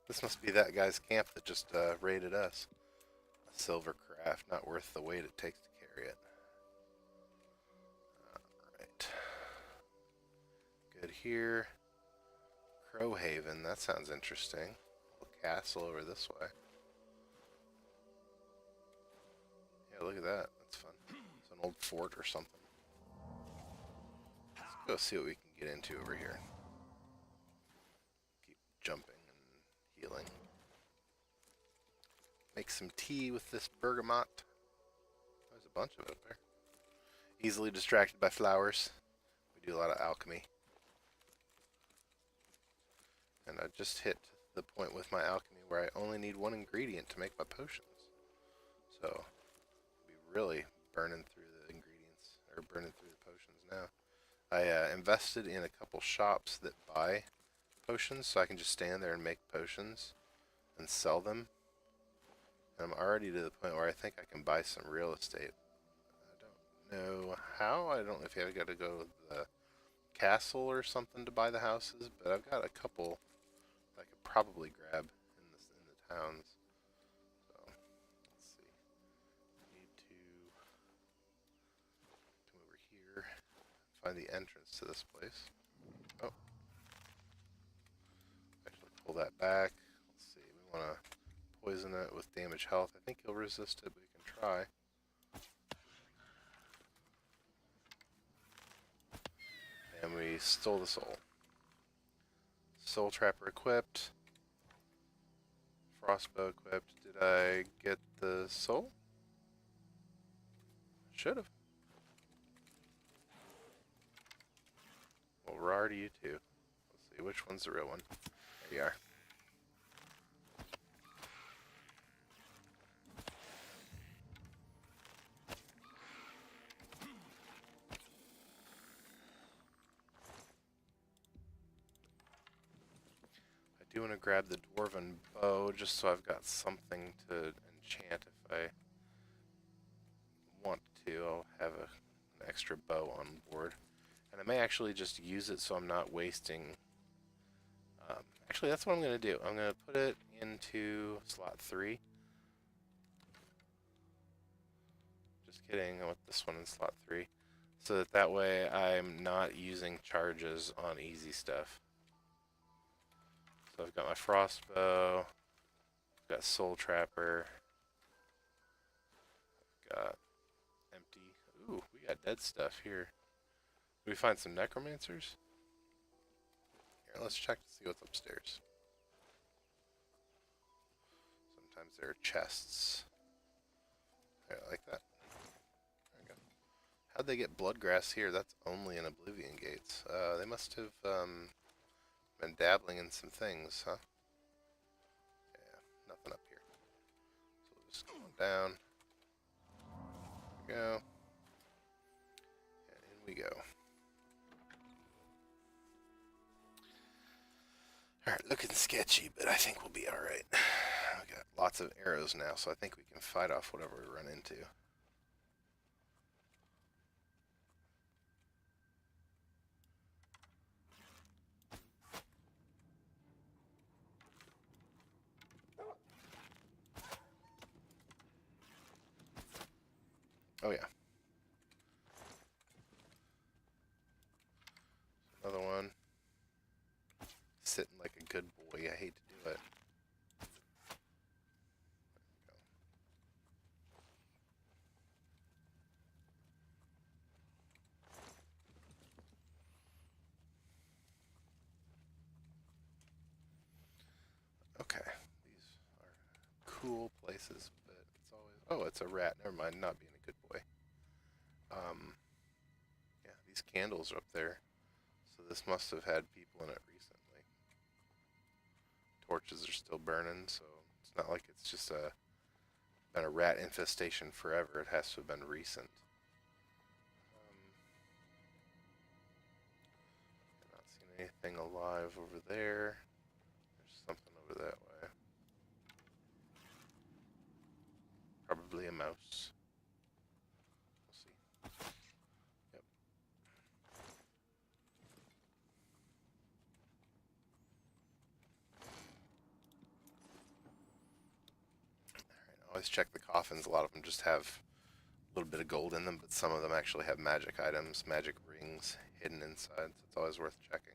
This must be that guy's camp that just raided us. A silver craft, not worth the weight it takes to carry it. Alright. Good here. Crowhaven, that sounds interesting. A little castle over this way. Yeah, look at that. That's fun. It's an old fort or something. Let's go see what we can get into over here. Keep jumping and healing. Make some tea with this bergamot. There's a bunch of it up there. Easily distracted by flowers. We do a lot of alchemy. And I just hit the point with my alchemy where I only need one ingredient to make my potions. So, I'll be really burning through the ingredients, or burning through the potions now. I invested in a couple shops that buy potions, so I can just stand there and make potions and sell them. And I'm already to the point where I think I can buy some real estate. I don't know how. I don't know if you have got to go to the castle or something to buy the houses, but I've got a couple I could probably grab in the towns. So let's see. Need to come over here, find the entrance to this place. Oh, actually pull that back. Let's see. We want to poison it with damage health. I think he'll resist it, but we can try. And we stole the soul. Soul Trapper equipped. Frostbow equipped. Did I get the soul? Should have. Well, rar to you too. Let's see, which one's the real one? There you are. I do want to grab the dwarven bow just so I've got something to enchant if I want to. I'll have an extra bow on board. And I may actually just use it so I'm not wasting... actually, that's what I'm going to do. I'm going to put it into slot 3. Just kidding, I want this one in slot 3. So that way I'm not using charges on easy stuff. So I've got my frostbow, I've got soul trapper, I've got empty. Ooh, we got dead stuff here. Did we find some necromancers? Here, let's check to see what's upstairs. Sometimes there are chests. There, like that. There we go. How'd they get bloodgrass here? That's only in Oblivion gates. They must have been dabbling in some things, huh? Yeah, nothing up here. So we'll just go on down. There we go. And in we go. Alright, looking sketchy, but I think we'll be alright. We got lots of arrows now, so I think we can fight off whatever we run into. Oh yeah. Another one. Sitting like a good boy. I hate to do it. Okay. These are cool places, but it's always... Oh, it's a rat. Never mind, not being a good boy. Yeah, these candles are up there. So this must have had people in it recently. Torches are still burning, so it's not like it's just been a rat infestation forever. It has to have been recent. I'm not seeing anything alive. have over there. There's something over that way. Probably a mouse. We'll see. Yep. Alright, always check the coffins. A lot of them just have a little bit of gold in them, but some of them actually have magic items, magic rings hidden inside, so it's always worth checking.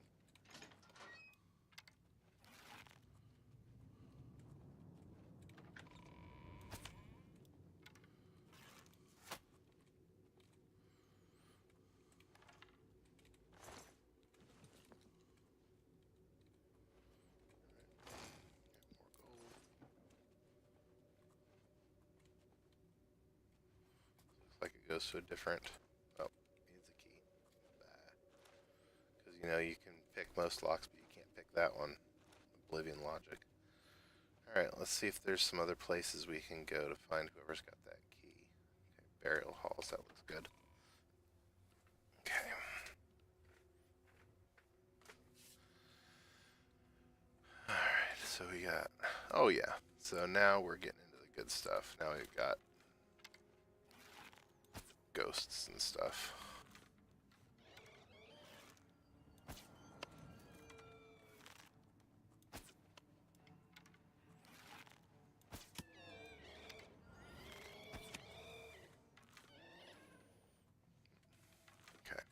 Like it goes to a different. Oh, needs a key. Because you know you can pick most locks, but you can't pick that one. Oblivion logic. Alright, let's see if there's some other places we can go to find whoever's got that key. Okay, burial halls, that looks good. Okay. Alright, so we got. Oh, yeah. So now we're getting into the good stuff. Now we've got ghosts and stuff. Okay.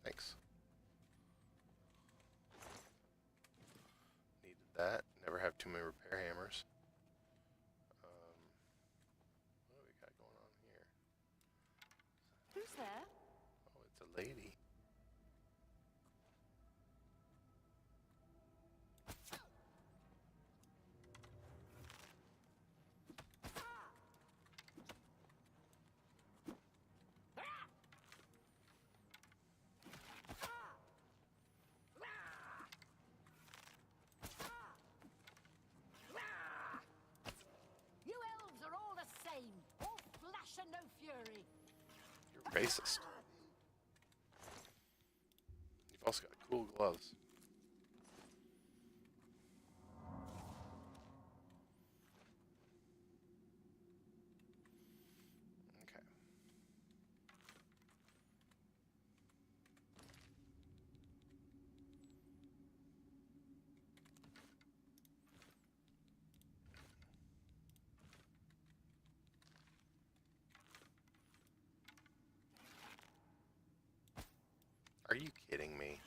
Thanks. Needed that. Never have too many repair hammers. What do we got going on here? Who's there? Oh, it's a lady. You elves are all the same. All flesh and no fury. You're racist. You've also got cool gloves. Okay. Are you kidding me?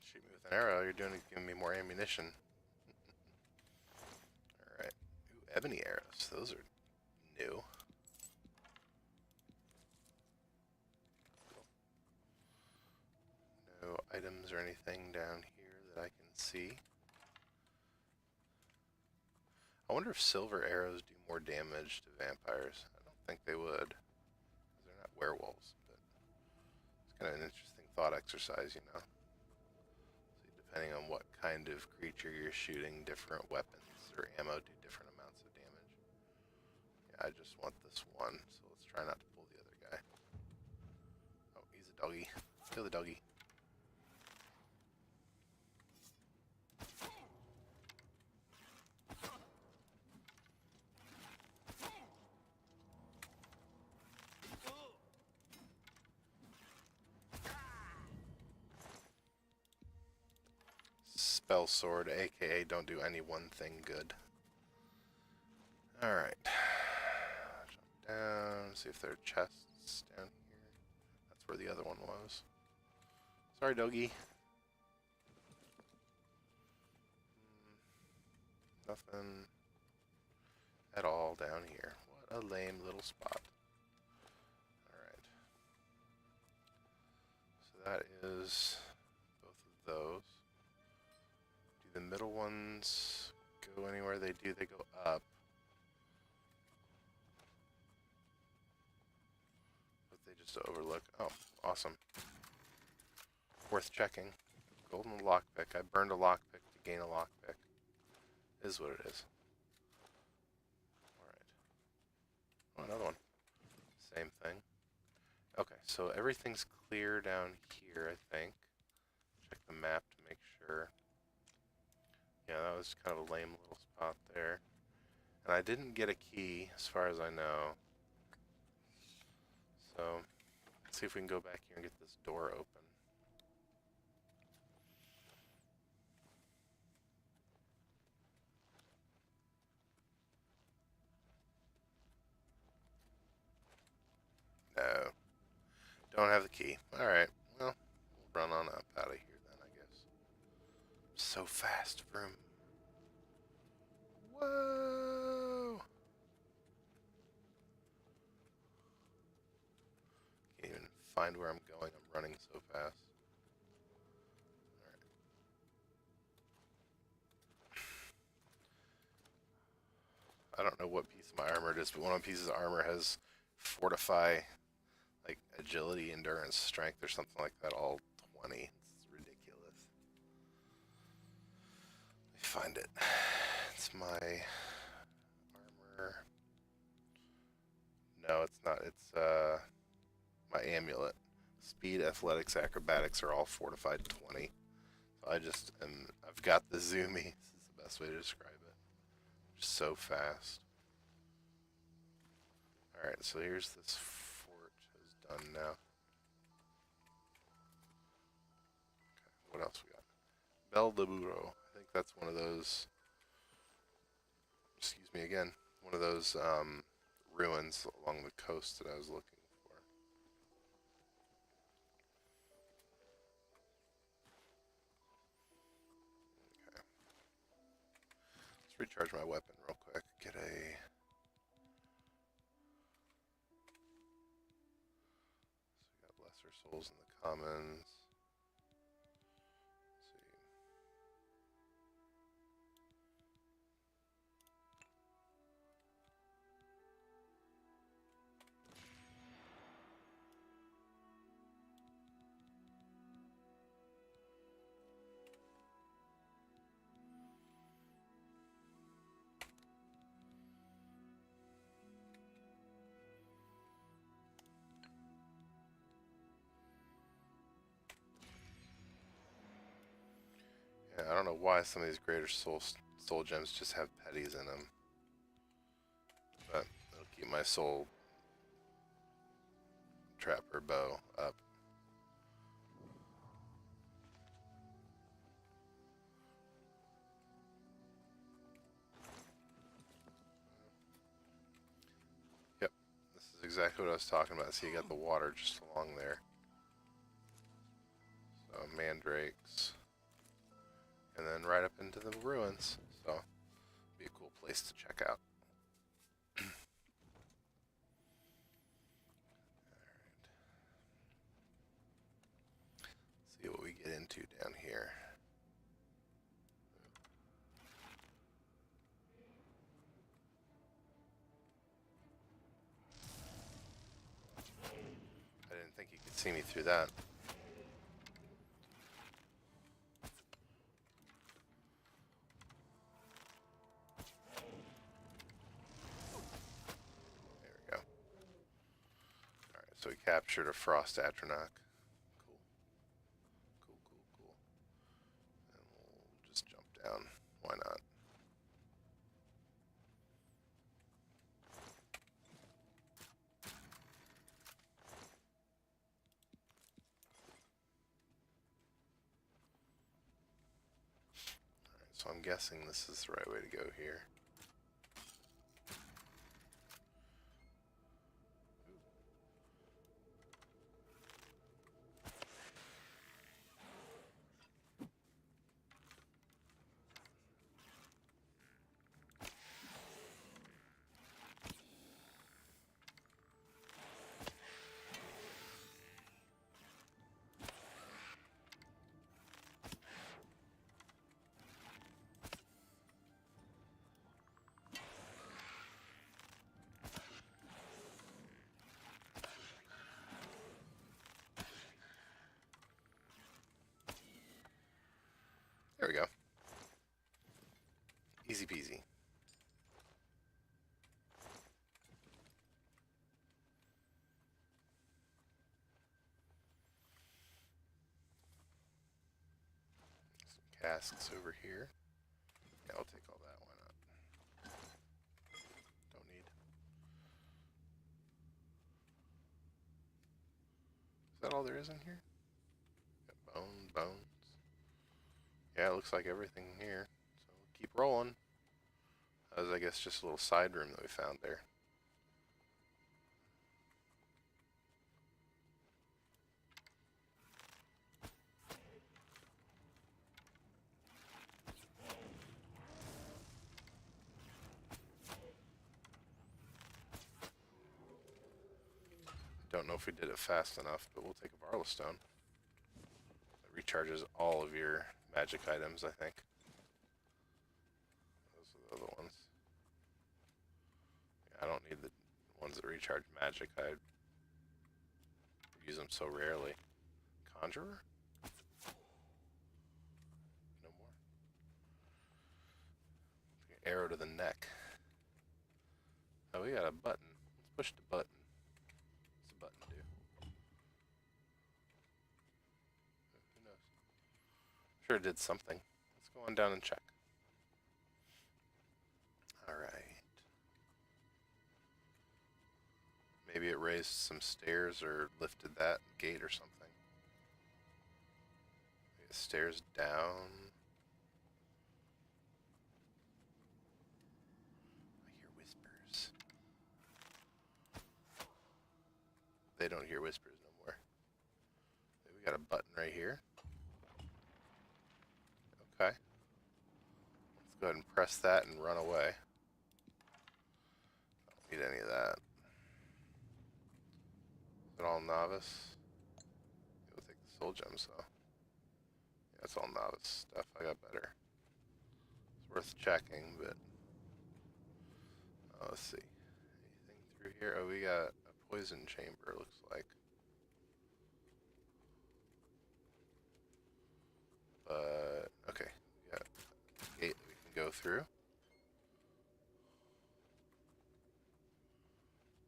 Shoot me with an arrow, you're giving me more ammunition. Alright. Ooh, ebony arrows. Those are new. Cool. No items or anything down here that I can see. I wonder if silver arrows do more damage to vampires. I don't think they would, because they're not werewolves, but it's kind of an interesting thought exercise, you know. See, depending on what kind of creature you're shooting, different weapons or ammo do different amounts of damage. Yeah, I just want this one, so let's try not to pull the other guy. Oh, he's a doggy. Kill the doggy. Spell sword, aka don't do any one thing good. Alright. Jump down, see if there are chests down here. That's where the other one was. Sorry, doggy. Nothing at all down here. What a lame little spot. Alright. So that is both of those. Do the middle ones go anywhere? They do, they go up. But they just overlook. Oh, awesome. Worth checking. Golden lockpick. I burned a lockpick to gain a lockpick. Is what it is. Alright. Oh, another one. Same thing. Okay, so everything's clear down here, I think. Check the map to make sure. Yeah, that was kind of a lame little spot there. And I didn't get a key, as far as I know. So, let's see if we can go back here and get this door open. No. Don't have the key. Alright, well, we'll run on up out of here then, I guess. So fast, vroom. Whoa! Can't even find where I'm going. I'm running so fast. Alright. I don't know what piece of my armor it is, but one of the pieces of armor has fortify, like agility, endurance, strength, or something like that, all 20. It's ridiculous. Let me find it. It's my armor. No, it's not. It's my amulet. Speed, athletics, acrobatics are all fortified 20. So I've got the zoomy. This is the best way to describe it. Just so fast. Alright, so here's this fort is done now. Okay, what else we got? Bel de Burro. I think that's one of those, excuse me again, one of those ruins along the coast that I was looking for. Okay. Let's recharge my weapon real quick. Get a... So we got lesser souls in the commons. Let's see. Yeah, I don't know why some of these greater soul gems just have petties in them, but it'll keep my soul trapper bow up. Yep, this is exactly what I was talking about. See, you got the water just along there. So mandrakes, and then right up into the ruins. So be a cool place to check out. See what we get into down here. I didn't think you could see me through that. There we go. Alright, so we captured a frost atronach. Cool. Cool, cool, cool. And we'll just jump down. Why not? Alright, so I'm guessing this is the right way to go here. There we go. Easy peasy. Some casks over here. Yeah, I'll take all that. Why not? Don't need. Is that all there is in here? Got bones. Yeah, it looks like everything here. So keep rolling. That was, I guess, just a little side room that we found there. Don't know if we did it fast enough, but we'll take a Varla Stone. It recharges all of your magic items, I think. Those are the other ones. Yeah, I don't need the ones that recharge magic. I use them so rarely. Conjurer? No more. Arrow to the neck. Oh, we got a button. Let's push the button. What's the button do? Who knows? I'm sure it did something. Let's go on down and check. Alright. Maybe it raised some stairs or lifted that gate or something. Maybe stairs down. I hear whispers. They don't hear whispers no more. We got a button right here. Okay. Let's go ahead and press that and run away. Don't need any of that. Is it all novice? We'll take the soul gems though. Yeah, it's all novice stuff. I got better. It's worth checking, but let's see. Anything through here? Oh, we got a poison chamber, looks like. But okay, we got a gate that we can go through.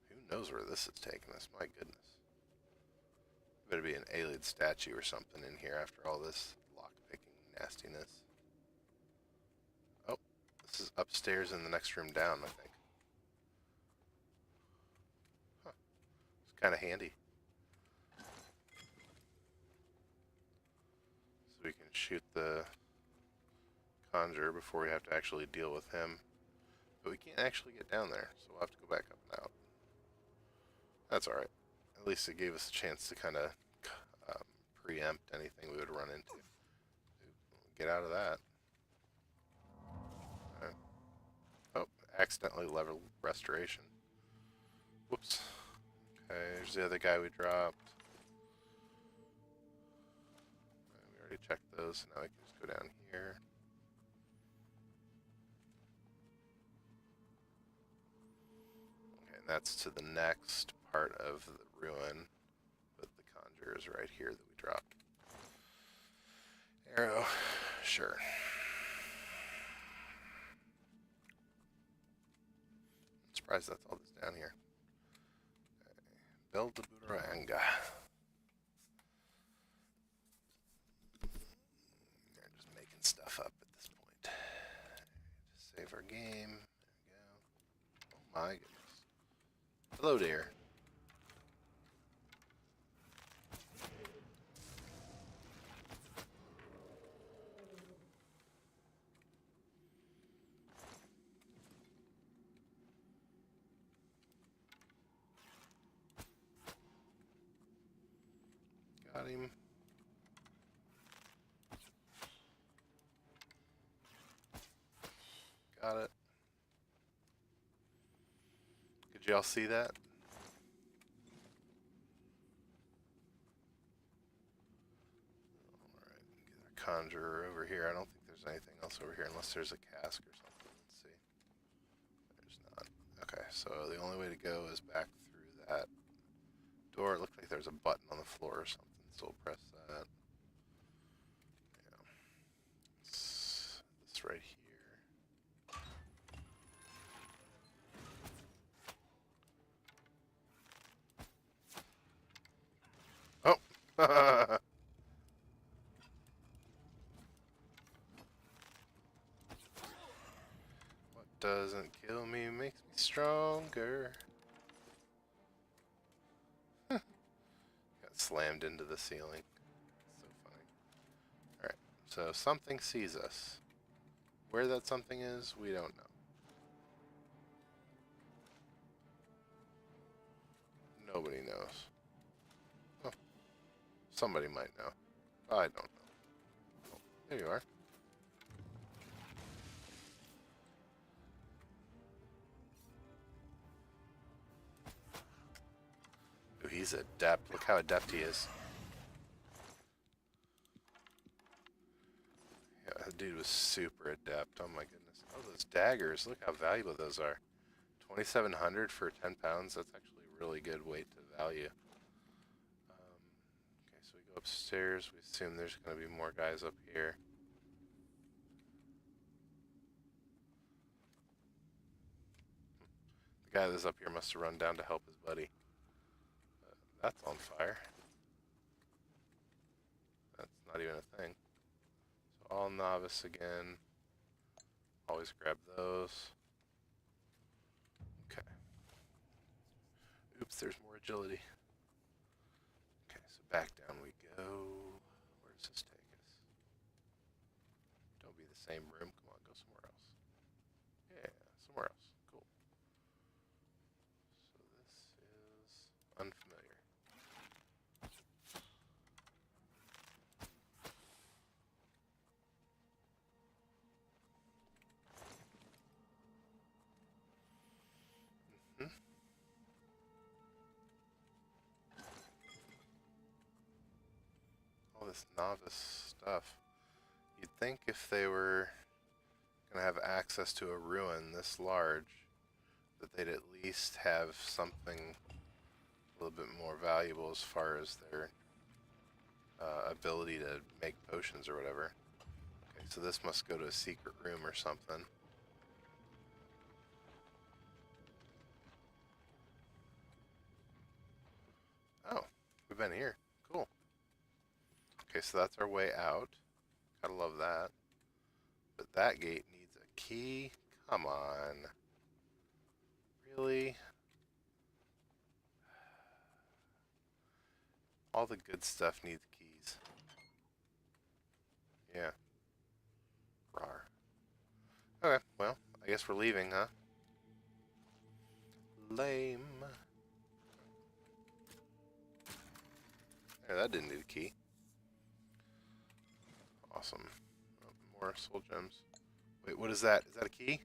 Who knows where this is taking us? My goodness. Better be an alien statue or something in here after all this lockpicking nastiness. Oh, this is upstairs in the next room down, I think. Huh. It's kind of handy. So we can shoot the conjurer before we have to actually deal with him. But we can't actually get down there, so we'll have to go back up and out. That's alright. At least it gave us a chance to kind of preempt anything we would run into. Get out of that. Right. Oh, accidentally leveled restoration. Whoops. Okay, there's the other guy we dropped. We already checked those, so now we can just go down here. Okay, and that's to the next part of the ruin, but the conjurer is right here that we dropped. Arrow, sure. I'm surprised that's all that's down here. Okay. Build the Budaranga. They're just making stuff up at this point. Just save our game. There we go. Oh my goodness. Hello there. Got him. Got it. Did y'all see that? Alright, get our conjurer over here. I don't think there's anything else over here unless there's a cask or something. Let's see. There's not. Okay, so the only way to go is back through that door. It looked like there's a button on the floor or something, so we'll press that. Yeah. This right here. doesn't kill me, makes me stronger. Got slammed into the ceiling. So funny. Alright, so something sees us. Where that something is, we don't know. Nobody knows. Oh, somebody might know. I don't know. Oh, there you are. Ooh, he's adept. Look how adept he is. Yeah, that dude was super adept. Oh my goodness. Oh, those daggers. Look how valuable those are. 2,700 for 10 pounds. That's actually a really good weight to value. Okay, so we go upstairs. We assume there's going to be more guys up here. The guy that's up here must have run down to help his buddy. That's on fire. That's not even a thing. So all novice again. Always grab those. Okay. Oops, there's more agility. Okay, so back down we go. Where does this take us? Don't be the same room. Come on, go somewhere else. Yeah, somewhere else. Cool. So this is unfamiliar. All this novice stuff. You'd think if they were going to have access to a ruin this large, that they'd at least have something a little bit more valuable as far as their ability to make potions or whatever. Okay, so this must go to a secret room or something. Oh, we've been here. Cool. Okay, so that's our way out. Gotta love that. But that gate needs a key? Come on. Really? All the good stuff needs keys. Yeah. Rawr. Okay, well, I guess we're leaving, huh? Lame. There, that didn't need a key. Awesome. Oh, more soul gems. Wait, what is that? Is that a key?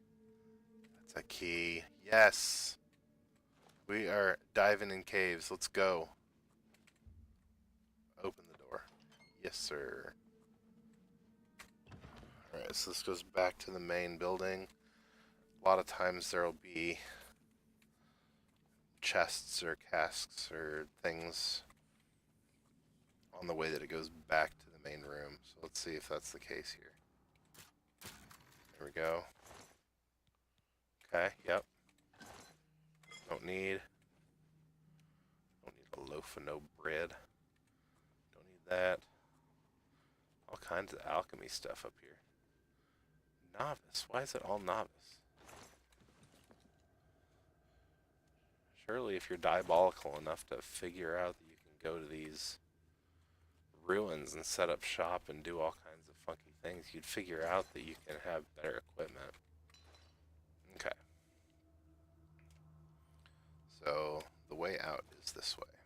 That's a key. Yes! We are diving in caves. Let's go. Open the door. Yes, sir. Alright, so this goes back to the main building. A lot of times there'll be chests or casks or things on the way that it goes back to the main room. So let's see if that's the case here. There we go. Okay, yep. Don't need a loaf of no bread. Don't need that. All kinds of alchemy stuff up here. Novice. Why is it all novice? Surely if you're diabolical enough to figure out that you can go to these ruins and set up shop and do all kinds of funky things, you'd figure out that you can have better equipment. Okay. So the way out is this way.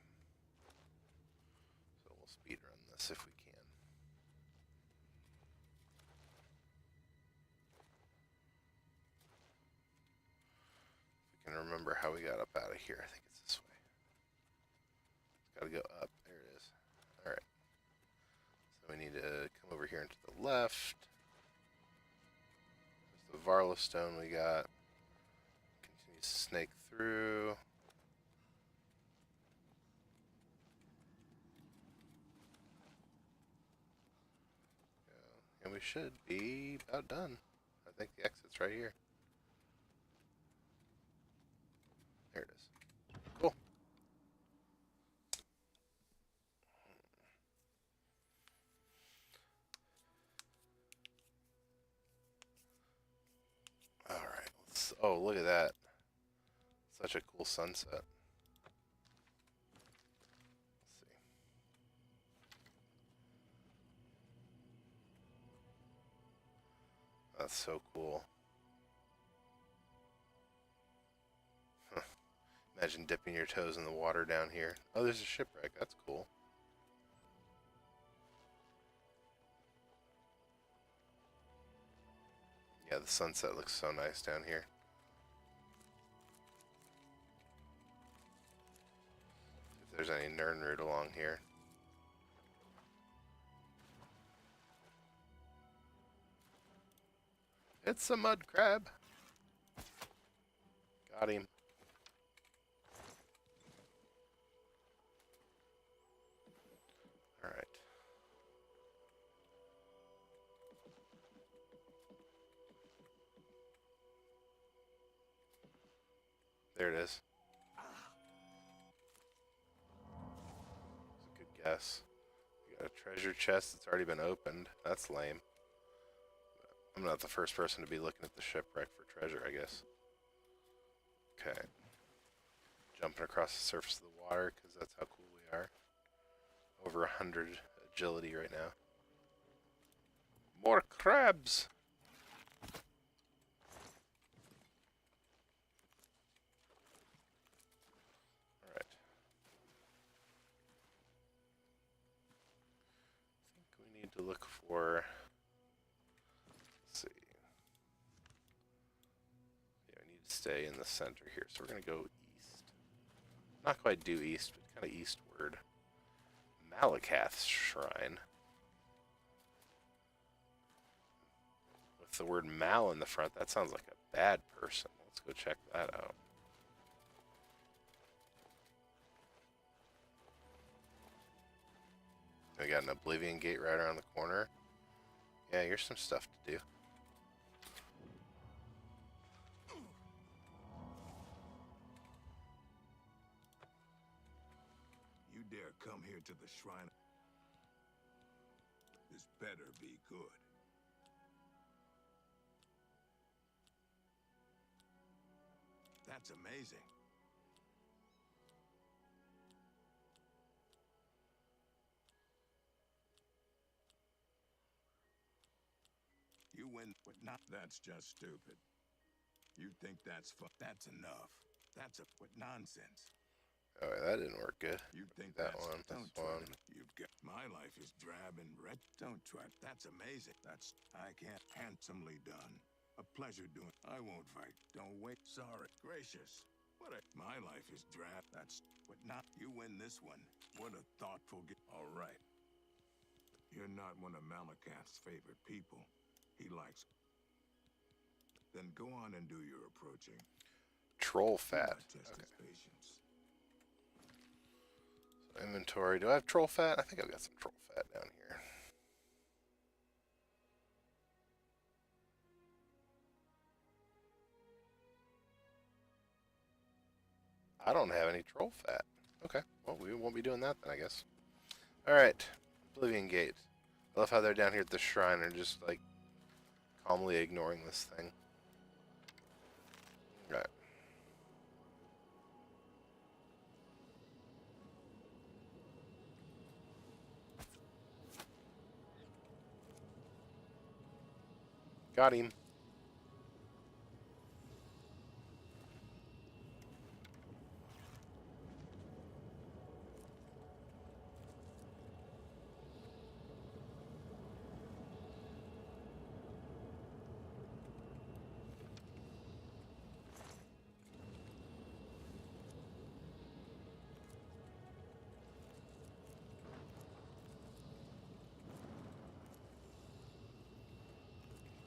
So we'll speed run this if we can. If we can remember how we got up out of here, I think it's this way. It's gotta go up. There it is. Alright. So we need to come over here and to the left. There's the Varla stone we got. Continue to snake through. And we should be about done. I think the exit's right here. There it is. Cool. Alright, let's Oh, look at that. Such a cool sunset. Let's see. That's so cool. Huh. Imagine dipping your toes in the water down here. Oh, there's a shipwreck. That's cool. Yeah, the sunset looks so nice down here. If there's any Nernroot along here. It's a mud crab. Got him. Alright. There it is. It's a good guess. We got a treasure chest that's already been opened. That's lame. I'm not the first person to be looking at the shipwreck for treasure, I guess. Okay. Jumping across the surface of the water, because that's how cool we are. Over 100 agility right now. More crabs! Alright. I think we need to look for... Let's see. Yeah, we need to stay in the center here, so we're going to go east. Not quite due east, but kind of eastward. Malakath's shrine. With the word Mal in the front, that sounds like a bad person. Let's go check that out. We got an Oblivion gate right around the corner. Yeah, here's some stuff to do. You dare come here to the shrine? This better be good. That's amazing. You win, but not. That's just stupid. You think that's fun? That's enough. That's what nonsense. Oh, that didn't work good. You think that that's one, Don't this try one. to- You've got my life is drab and red. Don't try. That's amazing. That's I can't. Handsomely done. A pleasure doing. I won't fight. Don't wait. Sorry. Gracious. What a. My life is drab. That's what not. You win this one. What a thoughtful. All right. You're not one of Malakath's favorite people. He likes. Then go on and do your approaching. Troll Do fat. not test Okay. his patience. So inventory. Do I have troll fat? I think I've got some troll fat down here. I don't have any troll fat. Okay. Well, we won't be doing that then, I guess. Alright. Oblivion Gate. I love how they're down here at the shrine and just, like, calmly ignoring this thing. Right. Got him.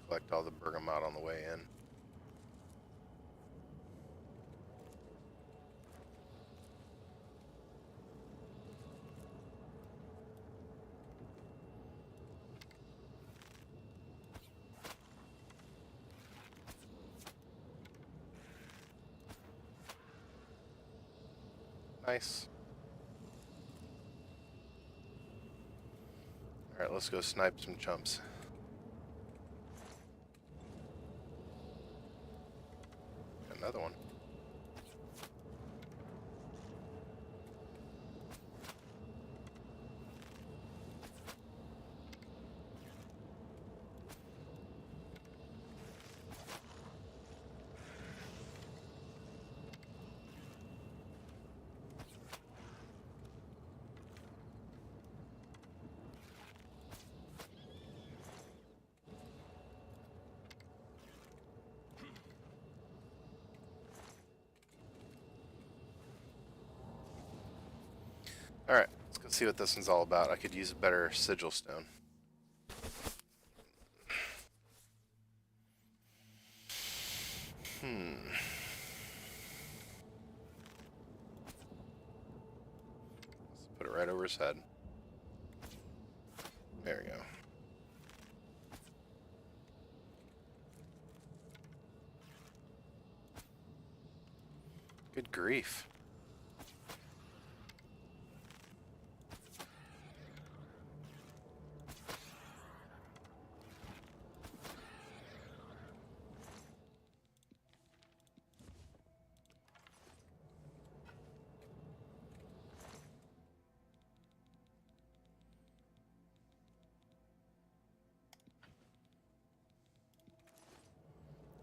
Collect all the bergamot on the way in. Nice. Alright, let's go snipe some chumps. another one. Alright, let's go see what this one's all about. I could use a better sigil stone. Let's put it right over his head. There we go. Good grief.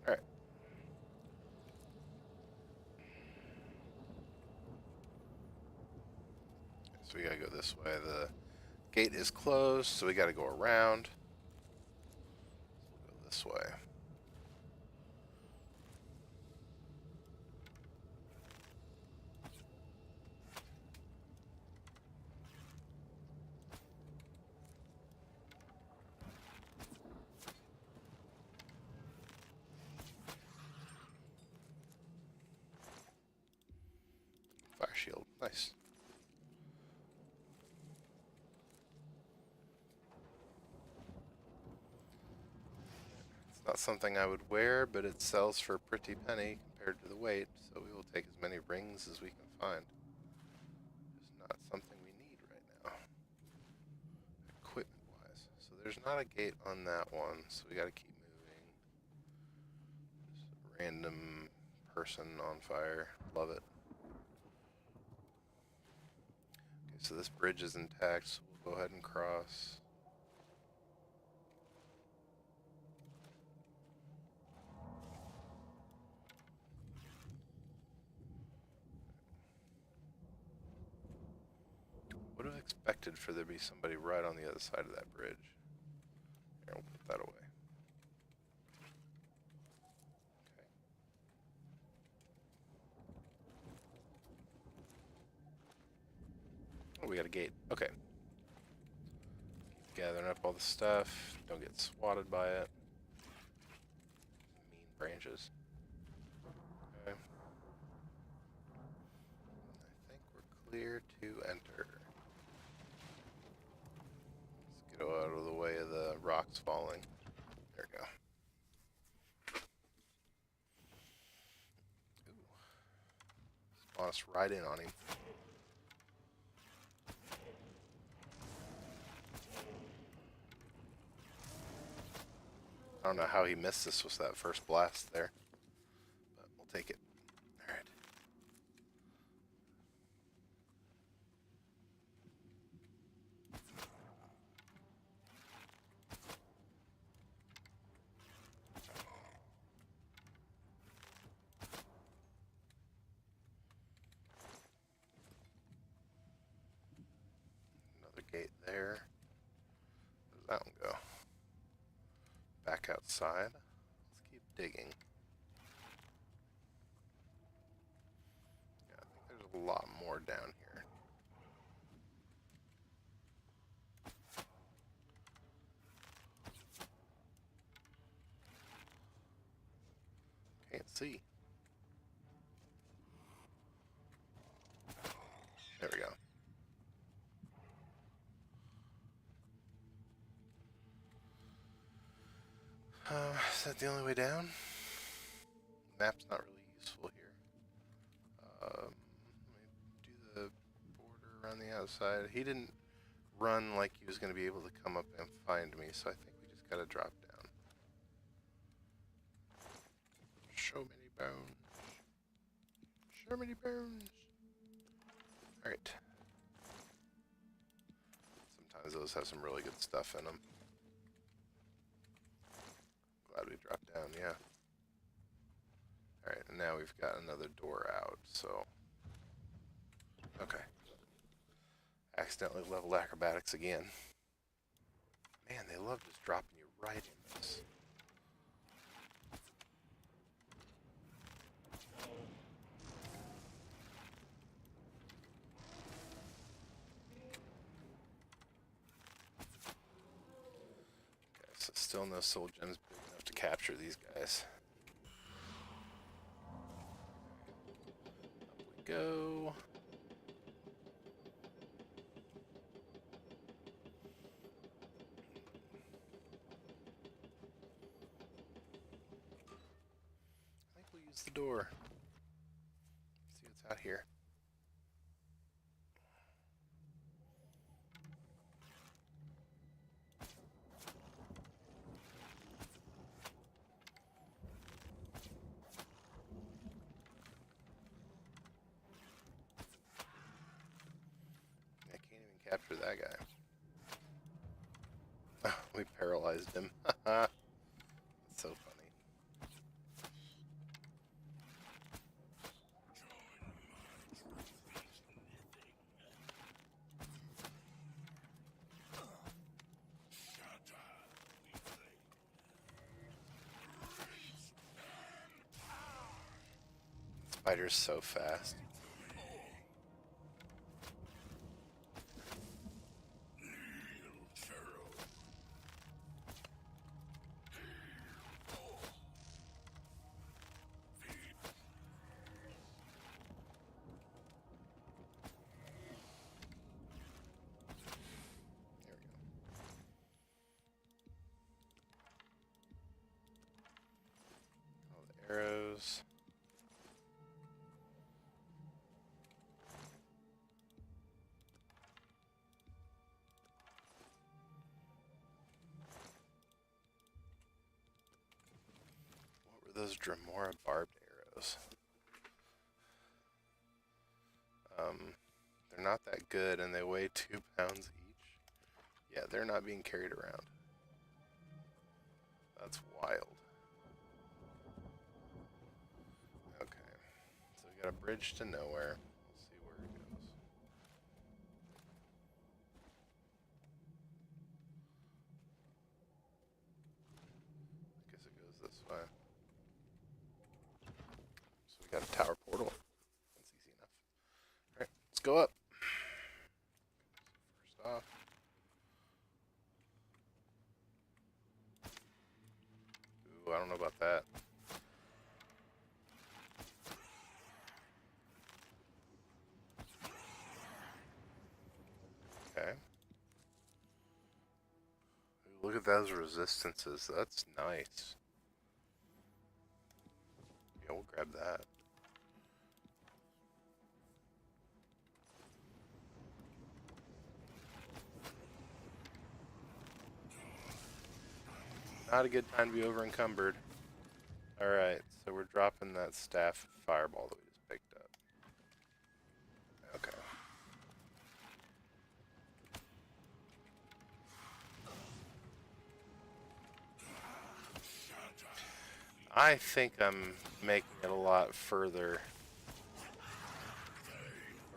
Alright. So we gotta go this way. The gate is closed, so we gotta go around. We'll go this way. Fire shield, nice. It's not something I would wear, but it sells for a pretty penny compared to the weight, so we will take as many rings as we can find. It's not something we need right now, equipment-wise. So there's not a gate on that one, so we gotta keep moving. Just a random person on fire, love it. So this bridge is intact, so we'll go ahead and cross. Would have expected for there to be somebody right on the other side of that bridge. Here, we'll put that away. Okay. Oh, we got a gate. Okay. Keep gathering up all the stuff. Don't get swatted by it. Mean branches. Okay. I think we're clear to enter. Let's get out of the way of the rocks falling. There we go. Ooh. Spawn us right in on him. I don't know how he missed this with that first blast there, but we'll take it. All right. Another gate there. Where does that one go? Back outside. Let's keep digging. Yeah, I think there's a lot more down here. Can't see. There we go. Is that the only way down? Map's not really useful here. Let me do the border around the outside. He didn't run like he was going to be able to come up and find me, so I think we just got to drop down. So many bones. So many bones. Alright. Sometimes those have some really good stuff in them. Glad we dropped down, yeah. Alright, and now we've got another door out, so... Okay. Accidentally leveled acrobatics again. Man, they love just dropping you right in this. Okay, so still no soul gems big enough to capture these guys. Up we go. I think we'll use the door. See what's out here. I can't even capture that guy. We paralyzed him. That's so funny. Spider's so fast. There we go. All the arrows. What were those Dremora barbed arrows? They're not that good and they weigh 2 pounds each. Yeah, they're not being carried around. That's wild. Okay, so we got a bridge to nowhere. We'll see where it goes. I guess it goes this way. So we got a tower portal. That's easy enough. Alright, let's go up. First off. Ooh, I don't know about that. Okay. Ooh, look at those resistances. That's nice. Yeah, we'll grab that. Not a good time to be over encumbered. Alright, so we're dropping that staff fireball that we just picked up. Okay. I think I'm making it a lot further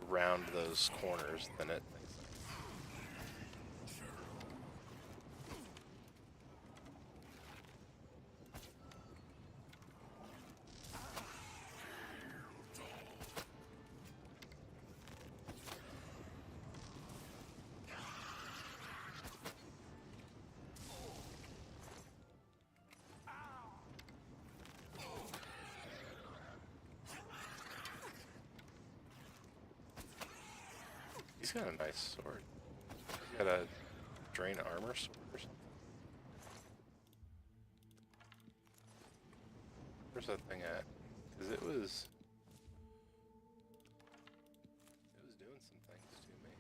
around those corners than it thinks. He's got a nice sword. He's got a drain armor sword or something. Where's that thing at? Because it was doing some things to me.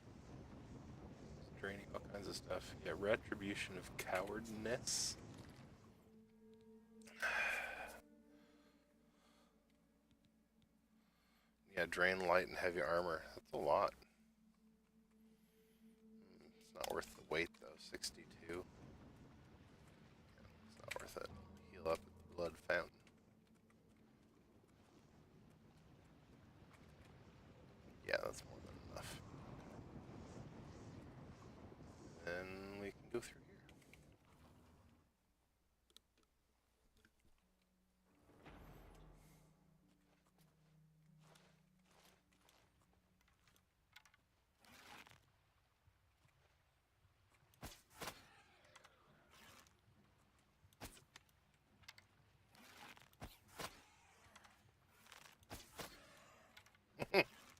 It's draining all kinds of stuff. Yeah, retribution of cowardness. Yeah, drain light and heavy armor. That's a lot. It's not worth the weight though. 62. Yeah, it's not worth it. Heal up at the blood fountain. Yeah, that's more than enough. Then we can go through here.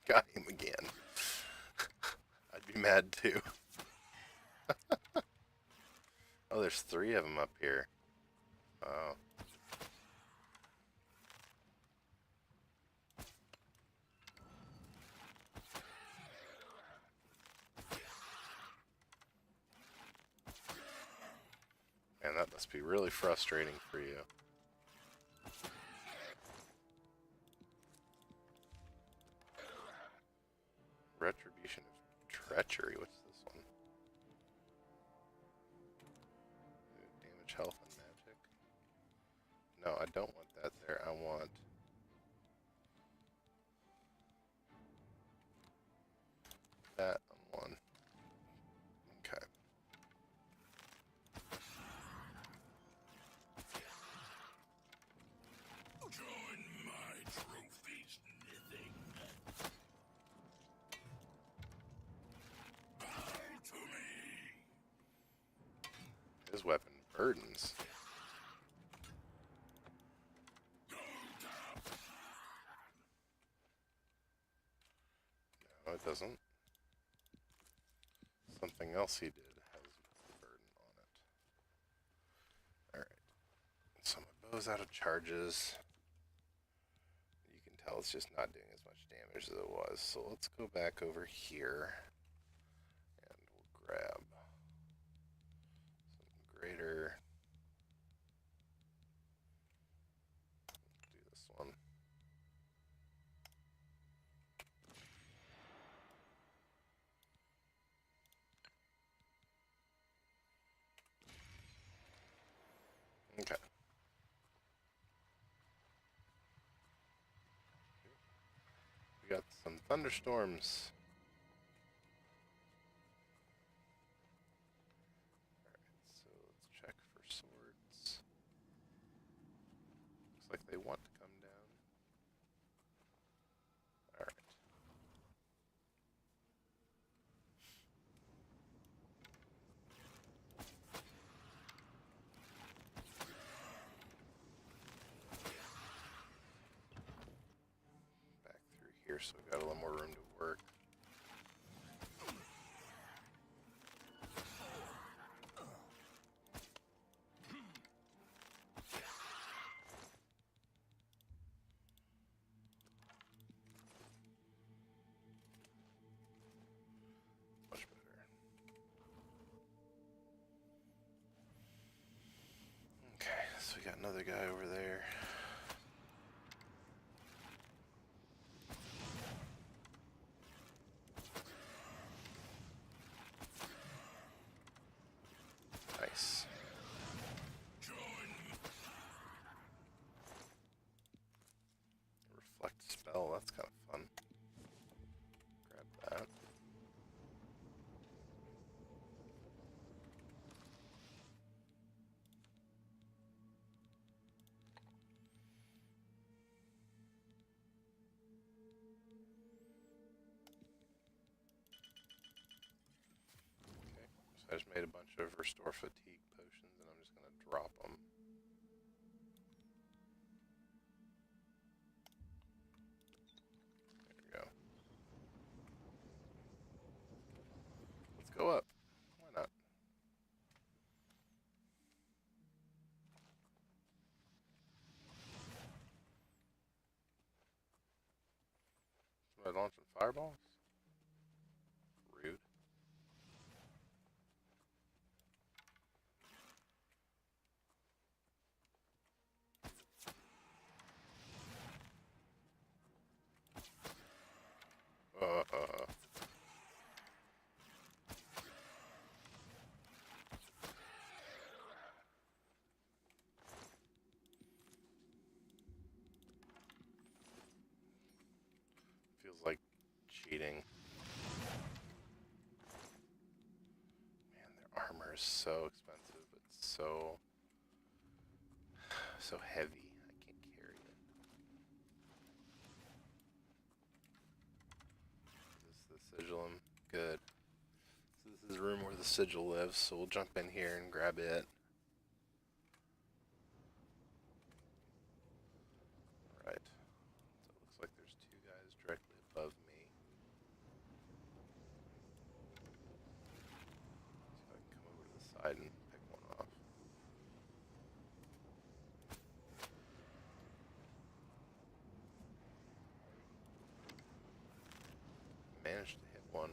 Got him again. I'd be mad too. Oh, there's 3 of them up here. Oh. Man, that must be really frustrating for you. Retribution of treachery. What's this one? Damage, health, and magic. No, I don't want that there. I want that on one. Okay. Join my trophies knitting. Bow to me. His weapon burdens. No, it doesn't. Something else he did has a burden on it. Alright. So my bow's out of charges. You can tell it's just not doing as much damage as it was. So let's go back over here. And we'll grab some greater. Do this one. Okay. We got some thunderstorms. Alright, so let's check for swords. Looks like they want to come down. Alright. Back through here, so we got a little more room to work. Much better. Okay, so we got another guy over there. Nice. Reflect spell, that's kind of fun. Grab that. Okay, so I just made a bunch of restore fatigue potions and I'm just going to drop them. There we go. Let's go up. Why not? Am I launching fireballs? Rude. cheating. Man, their armor is so expensive. It's so heavy. I can't carry it. Is this the sigillum? Good. So this is the room where the sigil lives, so we'll jump in here and grab it. Right. So it looks like there's two guys directly above me. So I can come over to the side and pick one off. Managed to hit one.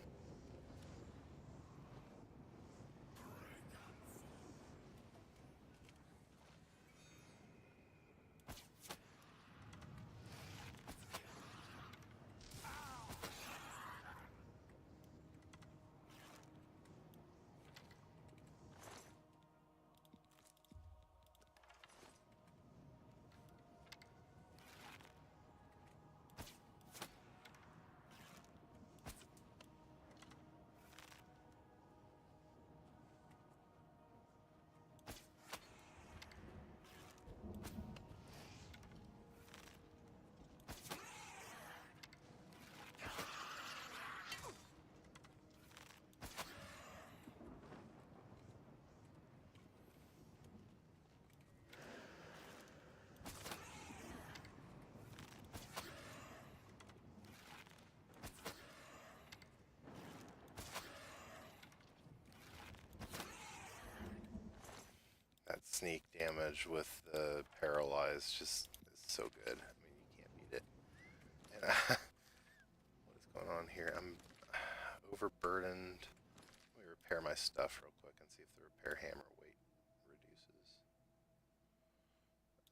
That sneak damage with the paralyze just is so good. I mean, you can't beat it. And what is going on here? I'm overburdened. Let me repair my stuff real quick and see if the repair hammer weight reduces.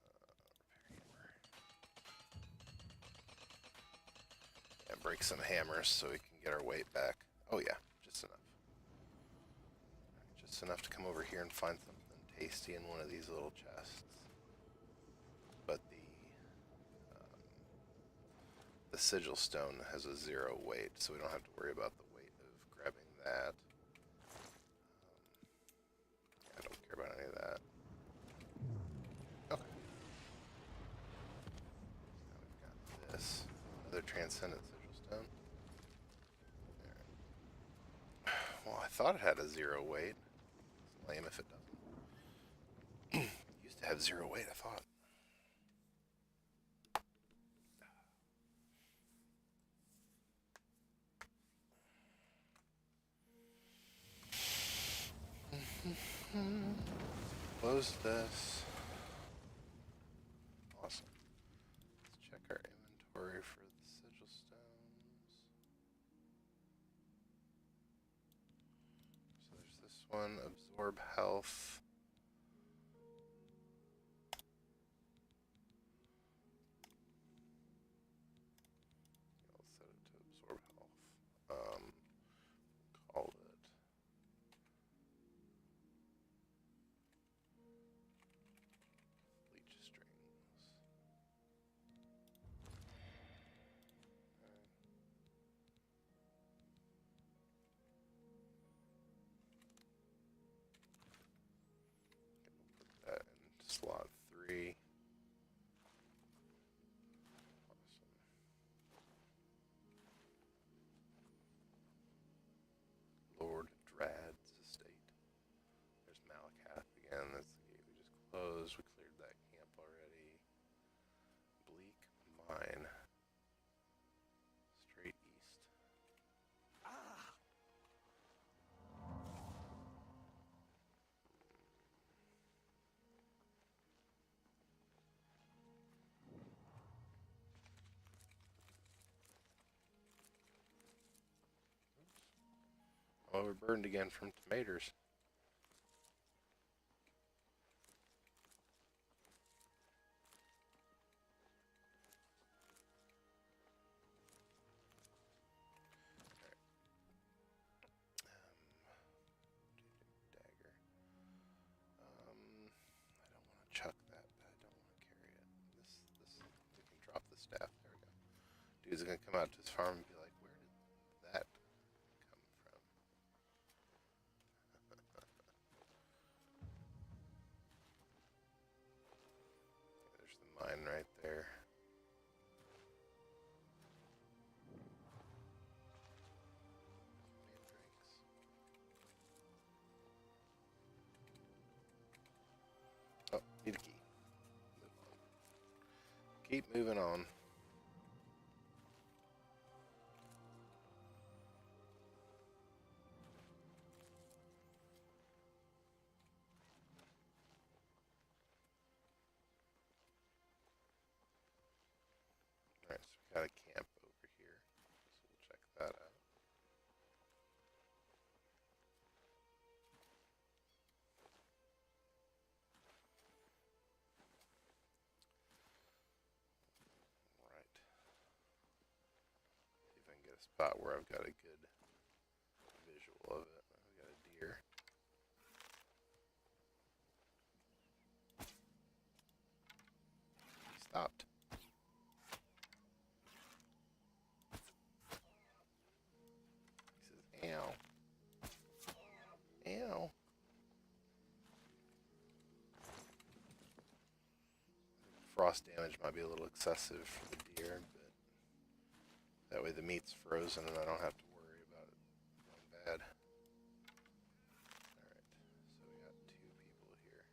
Repair hammer. And break some hammers so we can get our weight back. Oh yeah, just enough. Just enough to come over here and find something tasty in one of these little chests. But the sigil stone has a 0 weight, so we don't have to worry about the weight of grabbing that. I don't care about any of that. Okay. Now we've got this. Another transcendent sigil stone. There. Well, I thought it had a 0 weight. It's lame if it doesn't. Used to have 0 weight, I thought. Close this. Awesome. Let's check our inventory for the sigil stones. So there's this one, absorb health. I'll set it to absorb health. Call it leech strings. Put that in slot 3. Lord Drad's estate. There's Malakath again. That's the gate we just closed. We cleared that camp already. Bleak Mine. Straight east. Oh, we're burned again from tomatoes. Dagger. I don't want to chuck that, but I don't want to carry it. This, we can drop the staff. There we go. Dude's gonna come out to his farm and be like, mine right there. Oh, need a key. Move on. Keep moving on. Alright, so we got a camp over here. So we'll check that out. Right. See if I can get a spot where I've got a good visual of it. We got a deer. He stopped. He says, ow. Ow. Frost damage might be a little excessive for the deer, but that way the meat's frozen and I don't have to worry about it going bad. Alright, so we got 2 people here.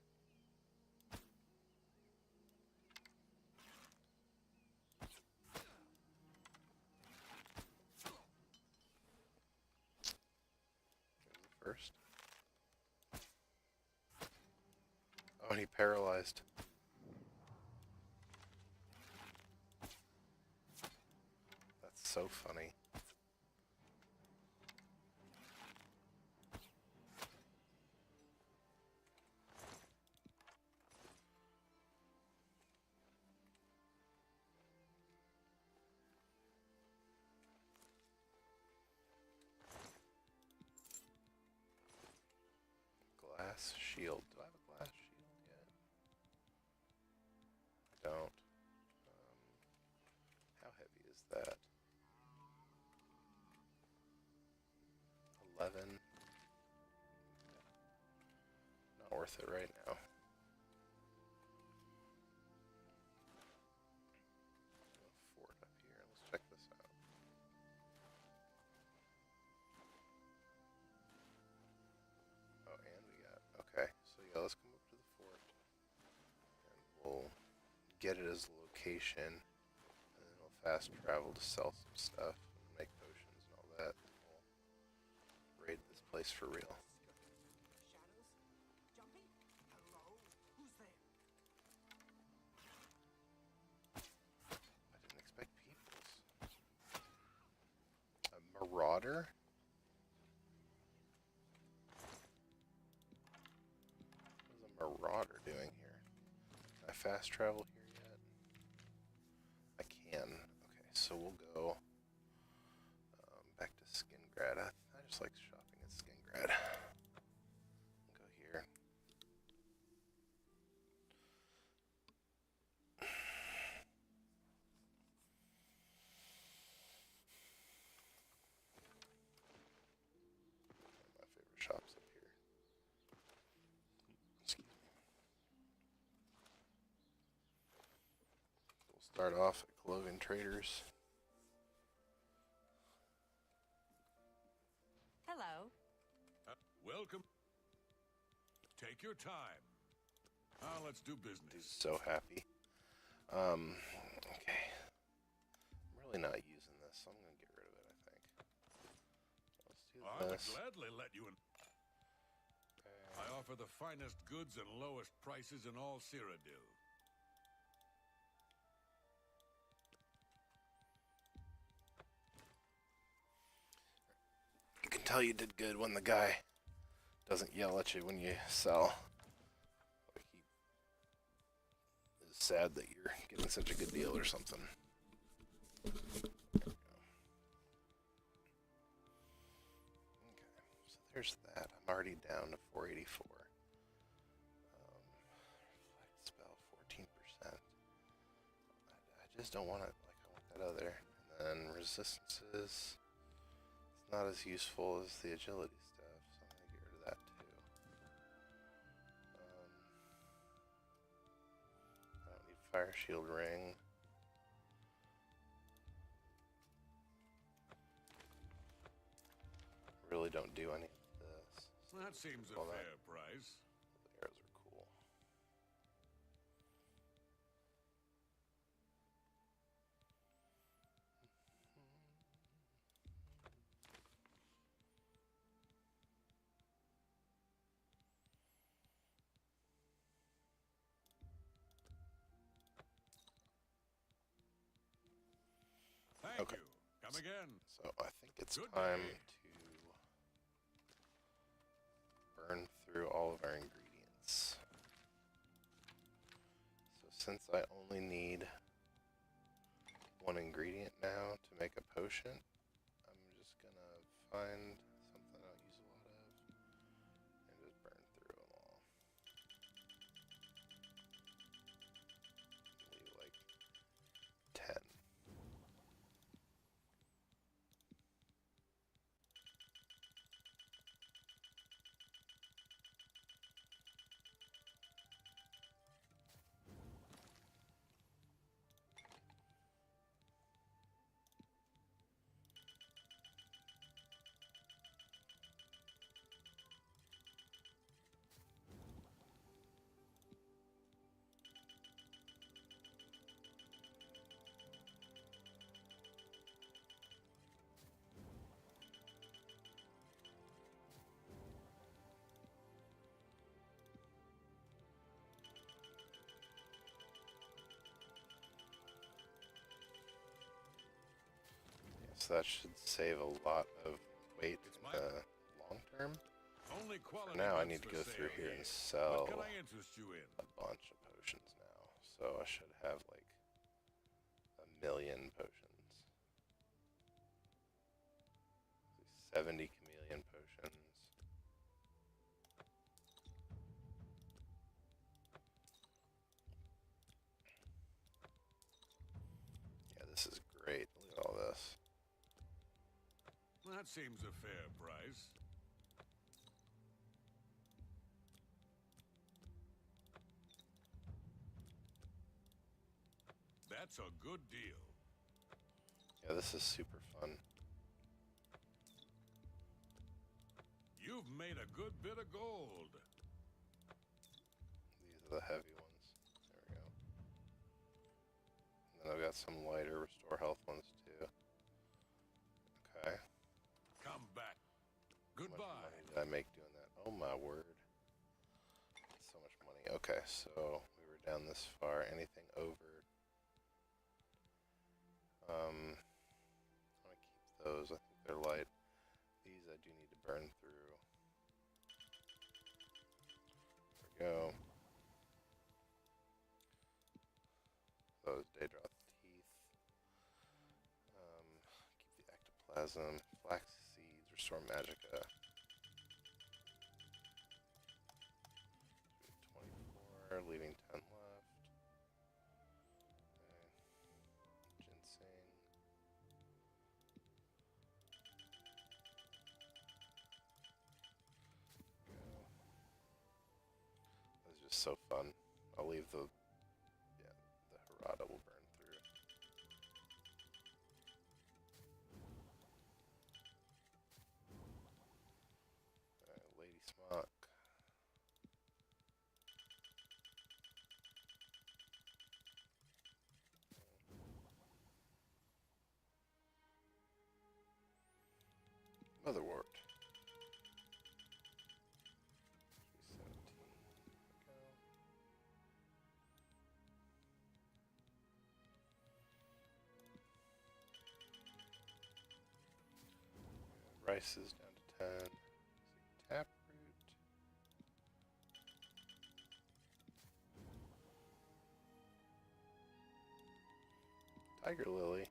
There's the first. Oh, and he paralyzed. That's so funny. Glass shield. Do I have a glass shield yet? I don't. How heavy is that? 11. Not worth it right now. Fort up here. Let's check this out. Oh, and we got. Okay, so yeah, let's come up to the fort. And we'll get it as a location. And then we'll fast travel to sell some stuff and make potions and all that. We'll raid this place for real. Shadows? Jumping? Hello? Who's there? I didn't expect peoples. A marauder? What is a marauder doing here? Can I fast travel here yet? I can. Okay, so we'll go back to Skingrad. I just like shopping at Skingrad. We'll go here. One of my favorite shops up here. Excuse me. We'll start off at Cloven Traders. Hello. Welcome. Take your time. Now let's do Dude's business. so happy. Okay. I'm really not using this, so I'm gonna get rid of it, I think. Let's do I would this. gladly let you in. I offer the finest goods and lowest prices in all Cyrodiil. You can tell you did good when the guy doesn't yell at you when you sell. Like he is sad that you're getting such a good deal or something. There we go. Okay, so there's that. I'm already down to 484. Reflect spell 14%. I just don't want it like I want that other. And then resistances. It's not as useful as the agility stuff, so I'm gonna get rid of that too. I don't need Fire shield ring. Really don't do any of this. That seems a All that. fair price. The arrows are cool. Thank Okay. you. Come again. So I think it's Good time day. to burn through all of our ingredients. So since I only need one ingredient now to make a potion, I'm just gonna find something I don't use a lot of and just burn through them all. Leave like 10. So that should save a lot of weight It's in my- the long term. Only For quality. now, I goods need to for go through sale here and sell What can I interest you in? a bunch of potions now. So I should have like 1,000,000 potions. 70 chameleon potions. Yeah, this is great. Look at all this. That seems a fair price. That's a good deal. Yeah, this is super fun. You've made a good bit of gold. These are the heavy ones. There we go. And then I've got some lighter restore health ones too. Okay. Come back. How much Goodbye. money did I make doing that? Oh my word. That's so much money. Okay, so we were down this far. Anything over? I want to keep those. I think they're light. These I do need to burn through. There we go. Those Daedroth teeth. Keep the ectoplasm. Flax seeds. Restore magicka. 24, leaving 10 left. Okay. Ginseng. Go. This is just so fun. I'll leave the Harada will burn through. Alright, Lady Smock. Motherwort. 17. Go. Rice is down to 10. Taproot. Tiger Lily.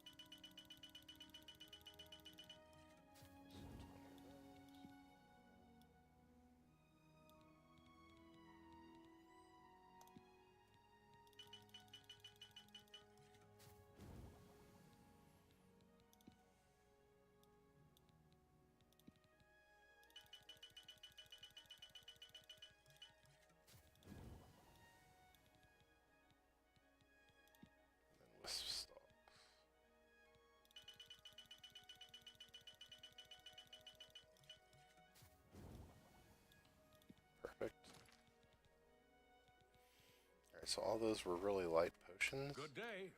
Alright, so all those were really light potions. Good day.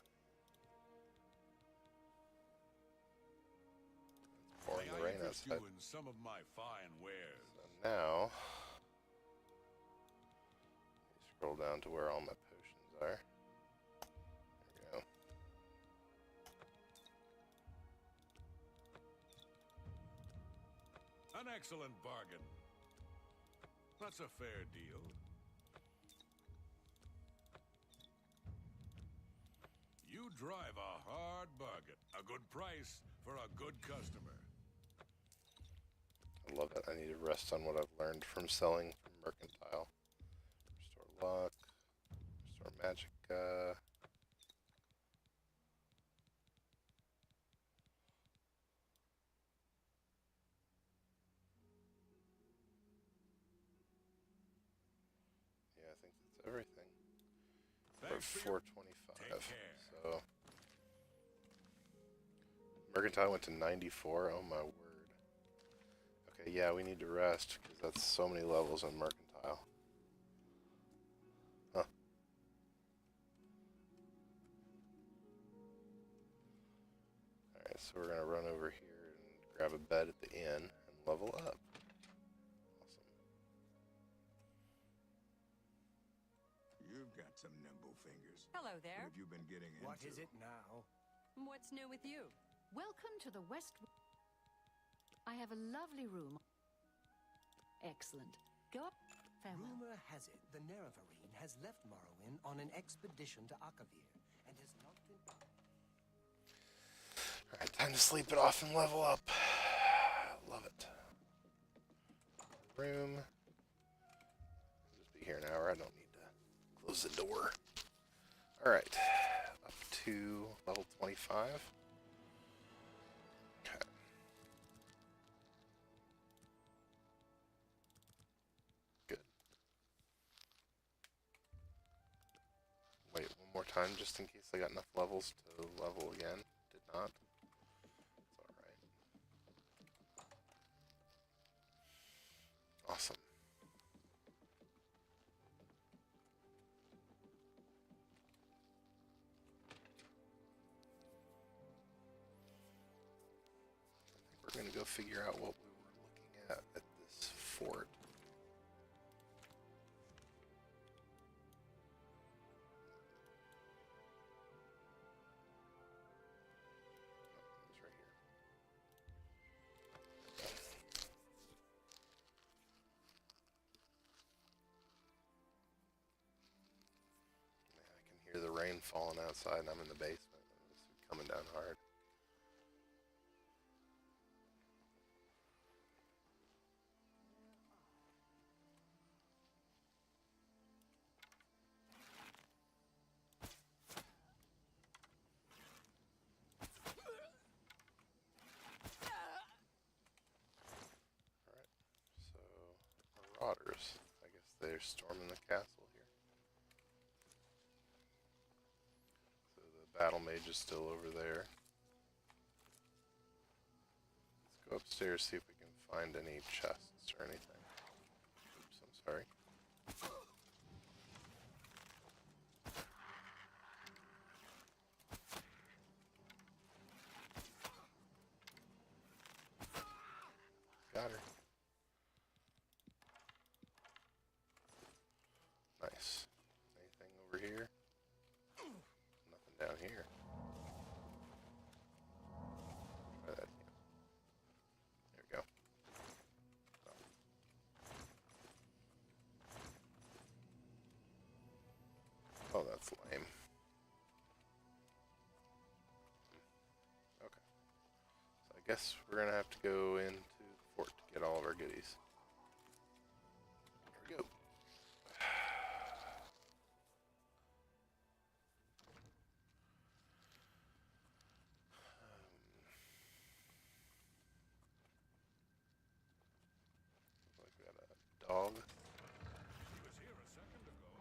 Pouring May the I rain interest outside. you in some of my fine wares? So now, scroll down to where all my potions are. There we go. An excellent bargain. That's a fair deal. You drive a hard bargain. A good price for a good customer. I love it. I need to rest on what I've learned from selling from Mercantile. Restore luck. Restore magicka. Yeah, I think that's everything. We're at Thanks for your... 425. Take care. So Mercantile went to 94. Oh my word. Okay, yeah, we need to rest because that's so many levels in Mercantile. Huh. Alright, so we're gonna run over here and grab a bed at the inn and level up. Awesome. You've got some nimble fingers. Hello What there. have you been getting into? What is it now? What's new with you? Welcome to the West. I have a lovely room. Excellent. Go up. Farewell. Rumor has it the Nerevarine has left Morrowind on an expedition to Akavir and has not been... Alright, time to sleep it off and level up. Love it. Room. I'll just be here an hour. I don't need to close the door. Alright. Up to level 25. Okay. Good. Wait one more time just in case I got enough levels to level again. Did not. It's alright. Awesome. We're gonna go figure out what we were looking at this fort. Oh, it's right here. Yeah, I can hear the rain falling outside and I'm in the basement. It's coming down hard. Alright, so marauders. I guess they're storming the castle here. So the battle mage is still over there. Let's go upstairs, see if we can find any chests or anything. Oops, I'm sorry. Got her. Nice. Anything over here? Nothing down here. Try that again. There we go. Oh, that's lame. Okay. So I guess we're gonna have to go into the fort to get all of our goodies. Here we go. Looks like we got a dog. He was here a second ago.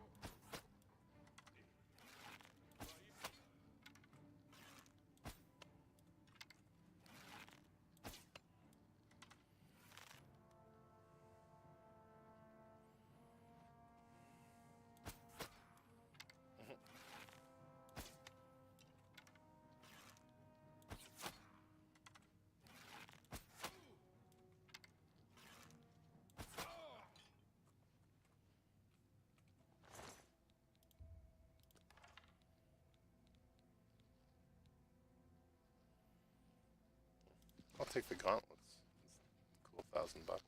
take the gauntlets. It's cool, $1,000.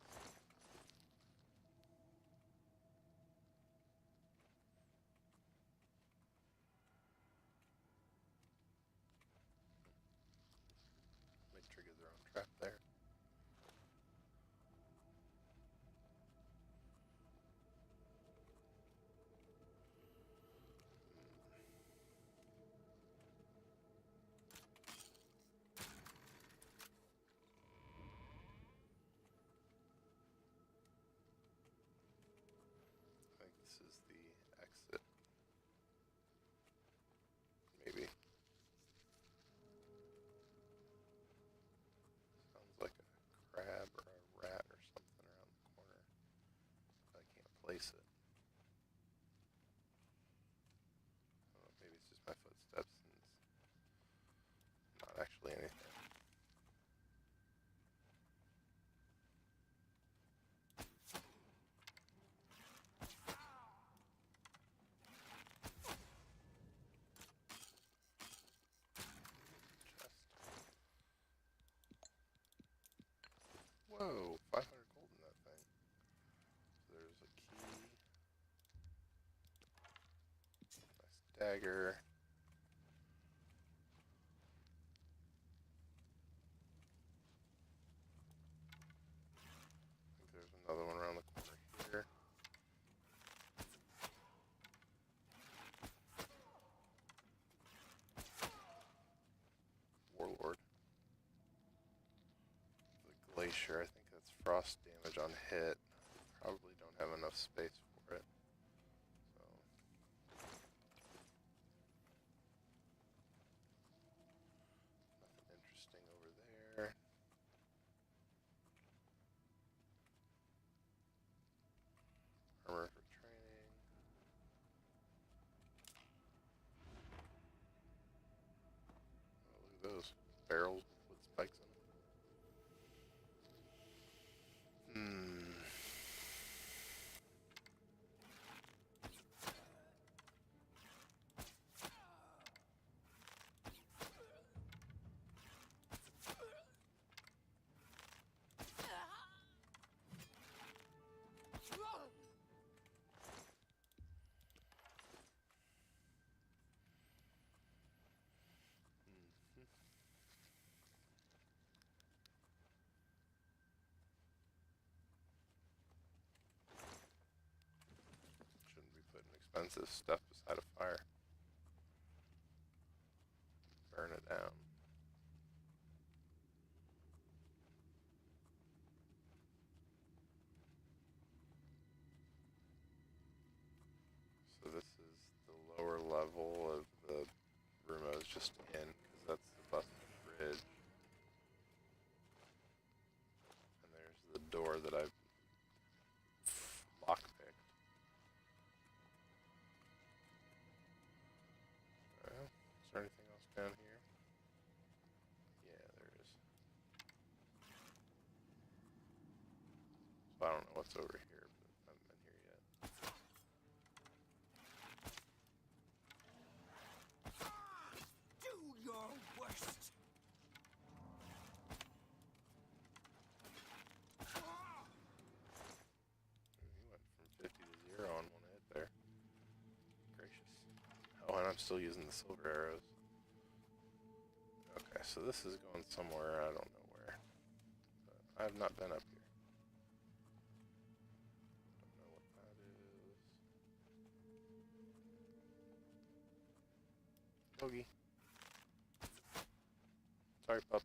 They triggered their own trap there. I think this is the exit. Maybe. Sounds like a crab or a rat or something around the corner. I can't place it. I don't know, maybe it's just my footsteps and it's not actually anything. Whoa, 500 gold in that thing. So there's a key. Nice dagger. I think there's another one around the corner here. Warlord. The glacier, I think that's frost damage on hit. Probably don't have enough space for it. So nothing interesting over there. Armor for training. Oh, look at those barrels with spikes in them. Shouldn't be putting expensive stuff beside a fire. Burn it down. So this is the lower level of the room I was just in, because that's the busted bridge. And there's the door that I've lockpicked. Well, is there anything else down here? Yeah, there is. So I don't know what's over here, but I haven't been here yet. Do your worst! He went from 50 to 0 on one hit there. Gracious. Oh, and I'm still using the silver arrows. Okay, so this is going somewhere, I don't know where. But I have not been up here. Don't know what that is. Bogey. Sorry, pup.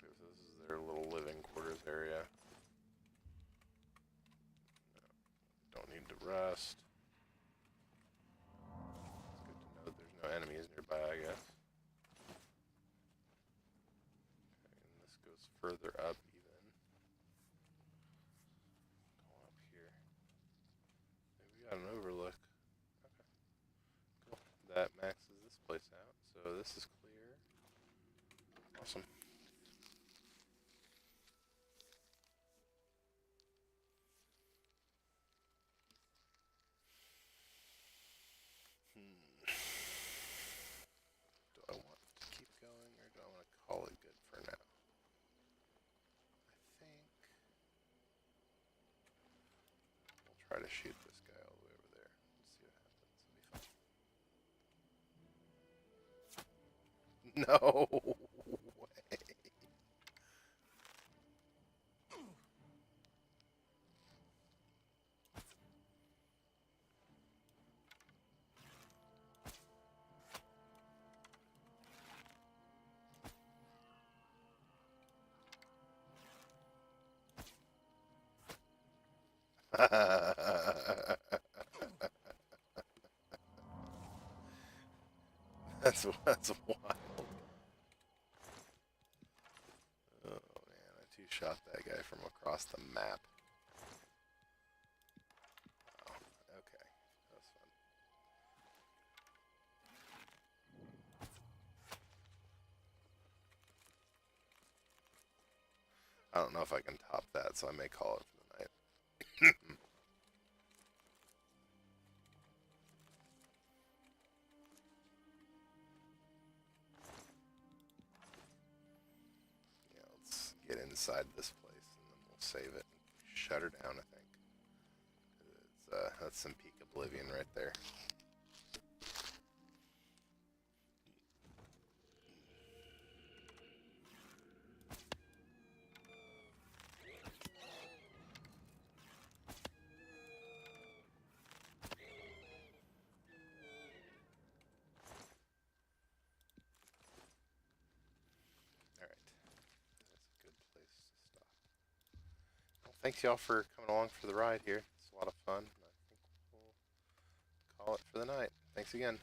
Okay, so this is their little living quarters area. No, don't need to rest. It's good to know that there's no enemies nearby, I guess. Okay, and this goes further up even. Going up here. Maybe we got an overlook. Okay, cool. That maxes this place out, so this is clear. Awesome. to shoot this guy all the way over there. Let's see what happens. It'll be fun. No way. That's wild. Oh man, I two-shot that guy from across the map. Wow. Okay, that was fun. I don't know if I can top that, so I may call it for the night. Yeah, let's get inside this place and then we'll save it and shut her down, I think. That's some peak Oblivion right there. Alright. That's a good place to stop. Well, thanks y'all for coming along for the ride here. It's a lot of fun. I think we'll call it for the night. Thanks again.